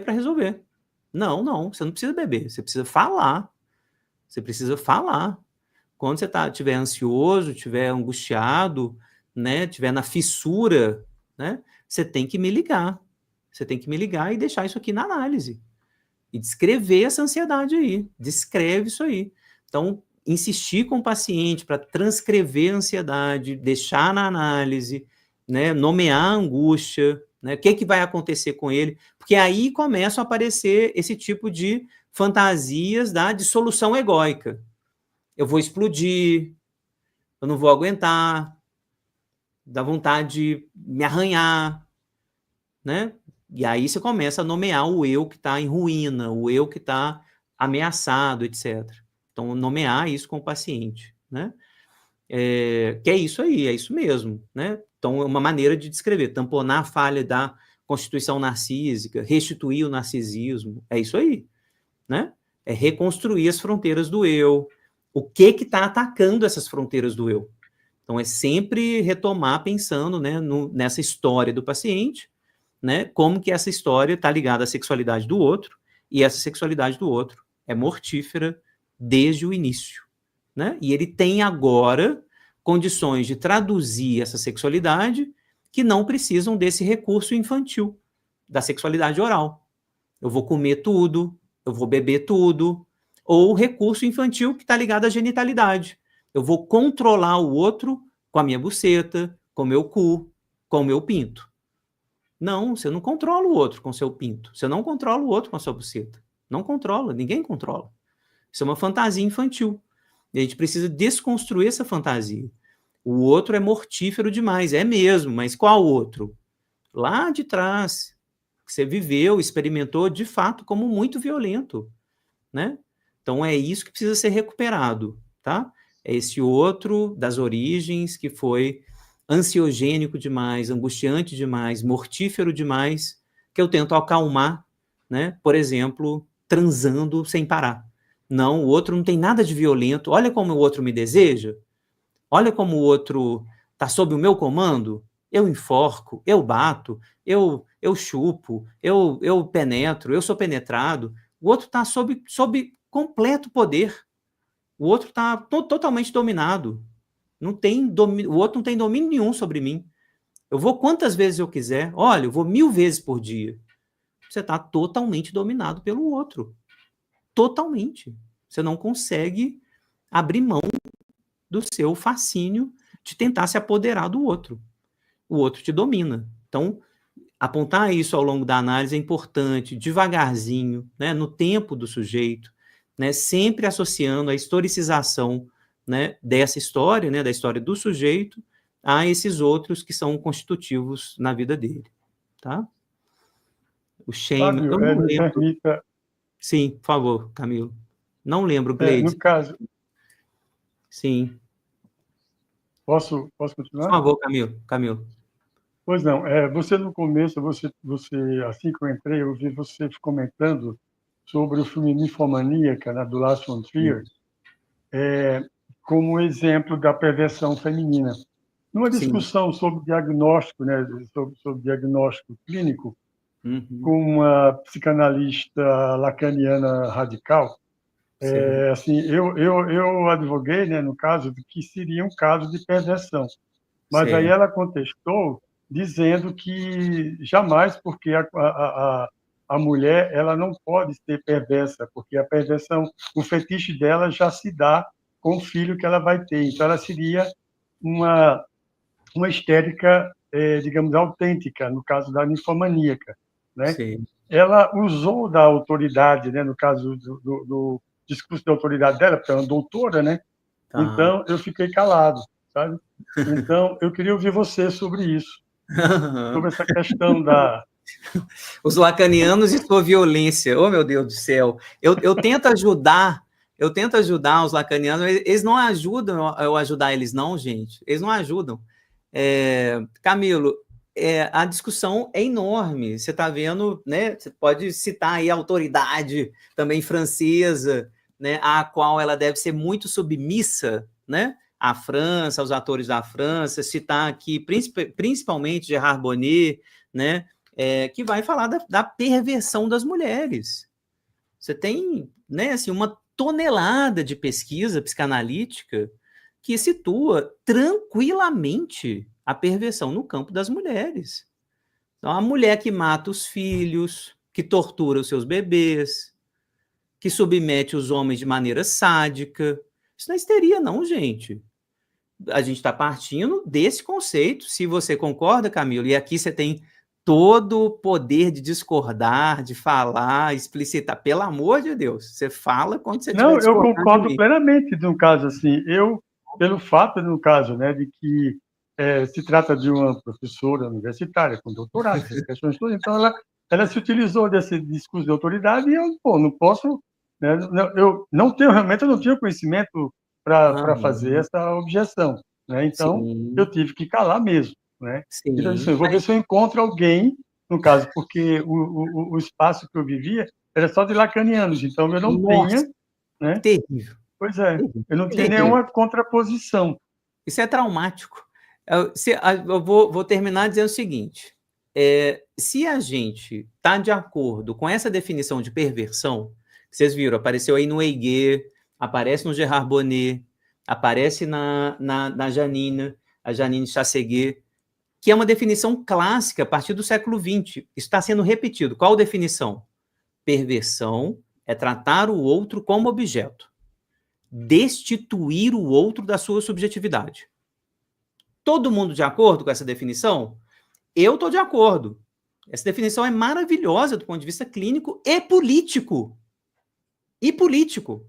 para resolver. Não, você não precisa beber, você precisa falar. Você precisa falar. Quando você estiver ansioso, estiver angustiado, né, estiver na fissura, né, você tem que me ligar. Você tem que me ligar e deixar isso aqui na análise. E descrever essa ansiedade aí. Descreve isso aí. Então, insistir com o paciente para transcrever a ansiedade, deixar na análise, né, nomear a angústia, né, o que vai acontecer com ele, porque aí começam a aparecer esse tipo de fantasias da dissolução egóica. Eu vou explodir, eu não vou aguentar, dá vontade de me arranhar, né? E aí você começa a nomear o eu que está em ruína, o eu que está ameaçado, etc. Então, nomear isso com o paciente, né? Que é isso aí, é isso mesmo, né? Então, é uma maneira de descrever, tamponar a falha da constituição narcísica, restituir o narcisismo, é isso aí, né? É reconstruir as fronteiras do eu. O que está atacando essas fronteiras do eu? Então, é sempre retomar pensando, né, nessa história do paciente, né, como que essa história está ligada à sexualidade do outro, e essa sexualidade do outro é mortífera desde o início, né? E ele tem agora condições de traduzir essa sexualidade que não precisam desse recurso infantil, da sexualidade oral. Eu vou comer tudo, eu vou beber tudo, ou o recurso infantil que está ligado à genitalidade. Eu vou controlar o outro com a minha buceta, com o meu cu, com o meu pinto. Não, você não controla o outro com o seu pinto. Você não controla o outro com a sua buceta. Não controla, ninguém controla. Isso é uma fantasia infantil. E a gente precisa desconstruir essa fantasia. O outro é mortífero demais, é mesmo, mas qual outro? Lá de trás, que você viveu, experimentou de fato como muito violento, né? Então é isso que precisa ser recuperado, tá? É esse outro das origens que foi ansiogênico demais, angustiante demais, mortífero demais, que eu tento acalmar, né? Por exemplo, transando sem parar. Não, o outro não tem nada de violento. Olha como o outro me deseja. Olha como o outro está sob o meu comando. Eu enforco, eu bato, eu chupo, eu penetro, eu sou penetrado. O outro está sob completo poder. O outro está totalmente dominado. O outro não tem domínio nenhum sobre mim. Eu vou quantas vezes eu quiser. Olha, eu vou 1000 vezes por dia. Você está totalmente dominado pelo outro. Totalmente. Você não consegue abrir mão do seu fascínio de tentar se apoderar do outro. O outro te domina. Então, apontar isso ao longo da análise é importante, devagarzinho, né, no tempo do sujeito, né, sempre associando a historicização, né, dessa história, né, da história do sujeito, a esses outros que são constitutivos na vida dele, tá? O shame, Fábio, eu não me lembro. permita, Sim, por favor, Camilo. Não lembro, no Gleides. caso, Sim. posso Por continuar? favor, Camilo. Pois não, você no começo, assim que eu entrei, eu vi você comentando sobre o filme Ninfomaníaca, né, do Lars von Trier, como exemplo da perversão feminina. Numa Sim. discussão sobre diagnóstico, né, sobre diagnóstico clínico, Uhum. com uma psicanalista lacaniana radical, Sim. assim, eu advoguei, né, no caso, de que seria um caso de perversão. Mas aí Certo. ela contestou dizendo que jamais, porque a mulher ela não pode ser perversa, porque a perversão, o fetiche dela já se dá com o filho que ela vai ter. Então, ela seria uma histérica, digamos, autêntica, no caso da ninfomaníaca, né? Sim. Ela usou da autoridade, né, no caso do discurso de autoridade dela, porque é uma doutora, né? Tá. Então, eu fiquei calado, sabe? Então, eu queria ouvir você sobre isso, sobre essa questão da... Os lacanianos e sua violência. Oh, meu Deus do céu. Eu tento ajudar os lacanianos, eles não ajudam eu ajudar eles não, gente. Eles não ajudam. Camilo, a discussão é enorme. Você está vendo, né? Você pode citar aí a autoridade também francesa, né? A qual ela deve ser muito submissa, né? A França, aos atores da França, citar aqui principalmente Gerard Bonnet, né? Que vai falar da perversão das mulheres. Você tem, né, assim, uma tonelada de pesquisa psicanalítica que situa tranquilamente a perversão no campo das mulheres. Então, a mulher que mata os filhos, que tortura os seus bebês, que submete os homens de maneira sádica. Isso não é histeria, não, gente. A gente está partindo desse conceito. Se você concorda, Camilo, e aqui você tem todo o poder de discordar, de falar, explicitar. Pelo amor de Deus, você fala quando você tiver Não, eu discordando de concordo mim. plenamente no caso assim. Pelo fato, no caso, né, de que se trata de uma professora universitária com doutorado, essas questões todas, então ela se utilizou desse discurso de autoridade e eu não posso, né, eu não tenho realmente, eu não tinha conhecimento para fazer essa objeção, né? Então Sim, eu tive que calar mesmo, né? Então assim, sim. eu vou ver se eu encontro alguém, no caso, porque o espaço que eu vivia era só de lacanianos, então eu não Nossa, tinha, né? terrível, Pois é, terrível, eu não tinha terrível. nenhuma contraposição. Isso é traumático. Eu vou terminar dizendo o seguinte: se a gente está de acordo com essa definição de perversão, que vocês viram, apareceu aí no Heger, aparece no Gerard Bonnet, aparece na Janine, a Janine Chasseguet, que é uma definição clássica a partir do século XX. Isso está sendo repetido. Qual definição? Perversão é tratar o outro como objeto, destituir o outro da sua subjetividade. Todo mundo de acordo com essa definição? Eu estou de acordo. Essa definição é maravilhosa do ponto de vista clínico e político. E político.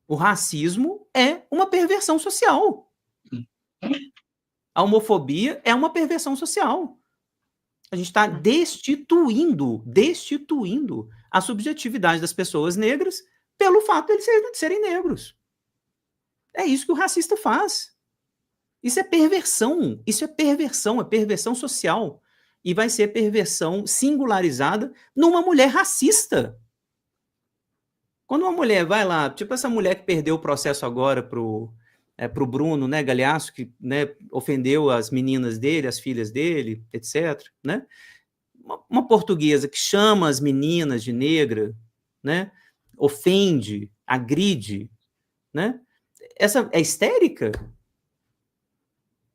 O racismo é uma perversão social. A homofobia é uma perversão social. A gente está destituindo a subjetividade das pessoas negras pelo fato de eles serem negros. É isso que o racista faz. Isso é perversão é perversão social. E vai ser perversão singularizada numa mulher racista. Quando uma mulher vai lá, tipo essa mulher que perdeu o processo agora pro Bruno, né, Galhaço, que, né, ofendeu as meninas dele, as filhas dele, etc., né? Uma portuguesa que chama as meninas de negra, né? Ofende, agride, né? Essa é histérica?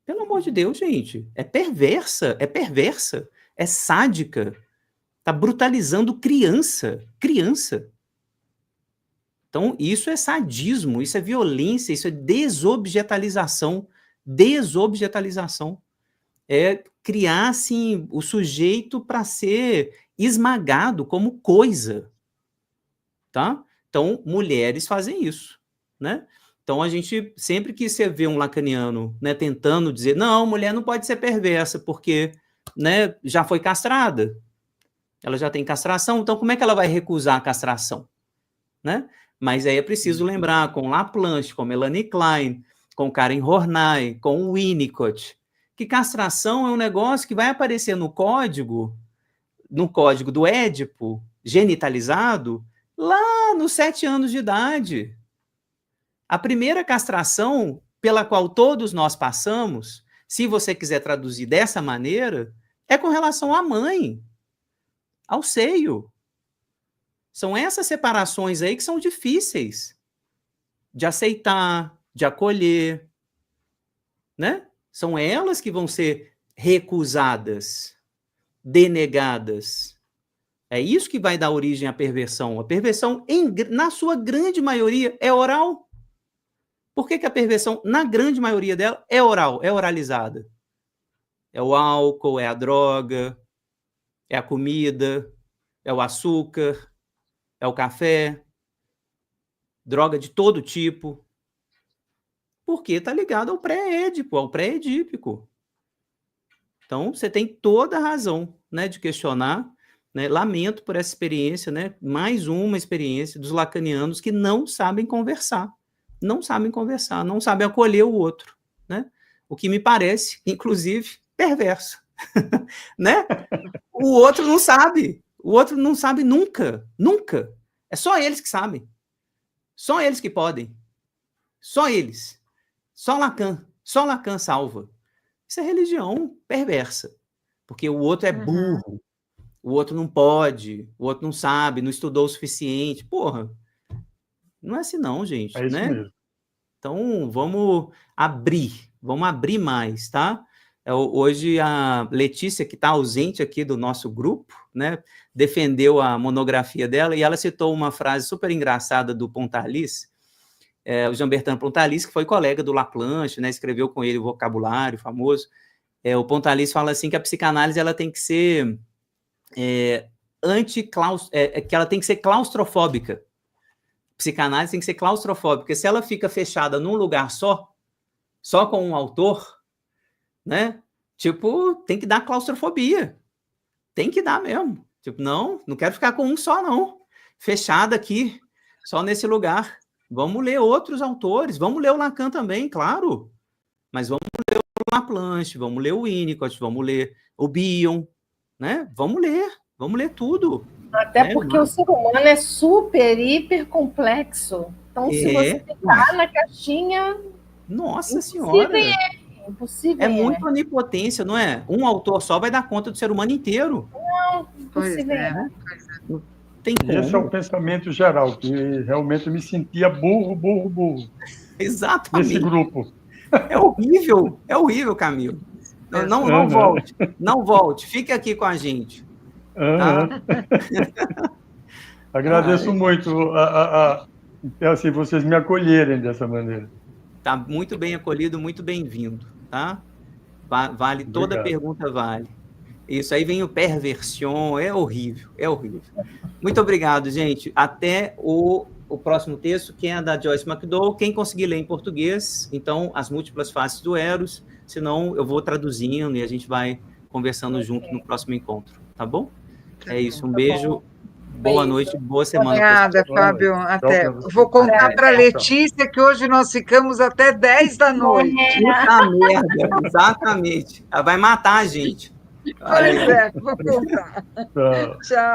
Pelo amor de Deus, gente. É perversa, é sádica. Tá brutalizando criança. Então, isso é sadismo, isso é violência, isso é desobjetalização. É criar, assim, o sujeito para ser esmagado como coisa. Tá? Então, mulheres fazem isso, né? Então, a gente, sempre que você vê um lacaniano, né, tentando dizer, não, mulher não pode ser perversa, porque, né, já foi castrada. ela já tem castração, então como é que ela vai recusar a castração? Né? Mas aí é preciso lembrar com LaPlanche, com Melanie Klein, com Karen Horney, com Winnicott, que castração é um negócio que vai aparecer no código do Édipo, genitalizado, lá nos 7 anos de idade. A primeira castração pela qual todos nós passamos, se você quiser traduzir dessa maneira, é com relação à mãe, ao seio. São essas separações aí que são difíceis de aceitar, de acolher, né? São elas que vão ser recusadas, denegadas. É isso que vai dar origem à perversão. A perversão, na sua grande maioria, é oral. Por que a perversão, na grande maioria dela, é oral, é oralizada? É o álcool, é a droga, é a comida, é o açúcar, é o café, droga de todo tipo. Porque está ligado ao pré-édipo, ao pré-edípico. Então, você tem toda a razão, né, de questionar, né? Lamento por essa experiência, né? Mais uma experiência dos lacanianos que não sabem conversar. Não sabem conversar, não sabem acolher o outro, né? O que me parece, inclusive, perverso, né? O outro não sabe nunca, nunca. É só eles que sabem, só eles que podem, só eles, só Lacan salva. Isso é religião perversa, porque o outro é burro, o outro não pode, o outro não sabe, não estudou o suficiente, porra. Não é assim não, gente. É isso, né? Mesmo. Então, vamos abrir mais, tá? Hoje a Letícia, que está ausente aqui do nosso grupo, né, defendeu a monografia dela e ela citou uma frase super engraçada do Pontalis, o Jean-Bertrand Pontalis, que foi colega do Laplanche, né, escreveu com ele o vocabulário famoso. O Pontalis fala assim que a psicanálise ela tem que ser que ela tem que ser claustrofóbica. Psicanálise tem que ser claustrofóbica, porque se ela fica fechada num lugar só com um autor, né? Tipo, tem que dar claustrofobia. Tem que dar mesmo. Tipo, não quero ficar com um só, não. Fechada aqui, só nesse lugar. Vamos ler outros autores, vamos ler o Lacan também, claro. Mas vamos ler o Laplanche, vamos ler o Winnicott, vamos ler o Bion, né? Vamos ler tudo. Até porque o ser humano é super, hiper complexo. Então, se você ficar na caixinha... Nossa Senhora! Impossível. É muita onipotência, não é? Um autor só vai dar conta do ser humano inteiro. Não, impossível. Né? Não tem como. Esse é o pensamento geral, que realmente eu me sentia burro. Exatamente. Nesse grupo. É horrível, Camilo. Não volte, fique aqui com a gente. Tá? Agradeço muito assim, vocês me acolherem dessa maneira. Tá muito bem acolhido, muito bem-vindo, tá? Vale, toda pergunta vale. Isso aí vem o perversion, é horrível. Muito obrigado, gente. Até o próximo texto, que é da Joyce McDowell. Quem conseguir ler em português, então, As Múltiplas Faces do Eros, senão eu vou traduzindo e a gente vai conversando junto no próximo encontro, tá bom? É isso, um beijo, boa noite, boa semana. Obrigada, Fábio, até. Vou contar para a Letícia que hoje nós ficamos até 10 da noite. Puta merda, exatamente. Ela vai matar a gente. Pois é, vou contar. Tchau.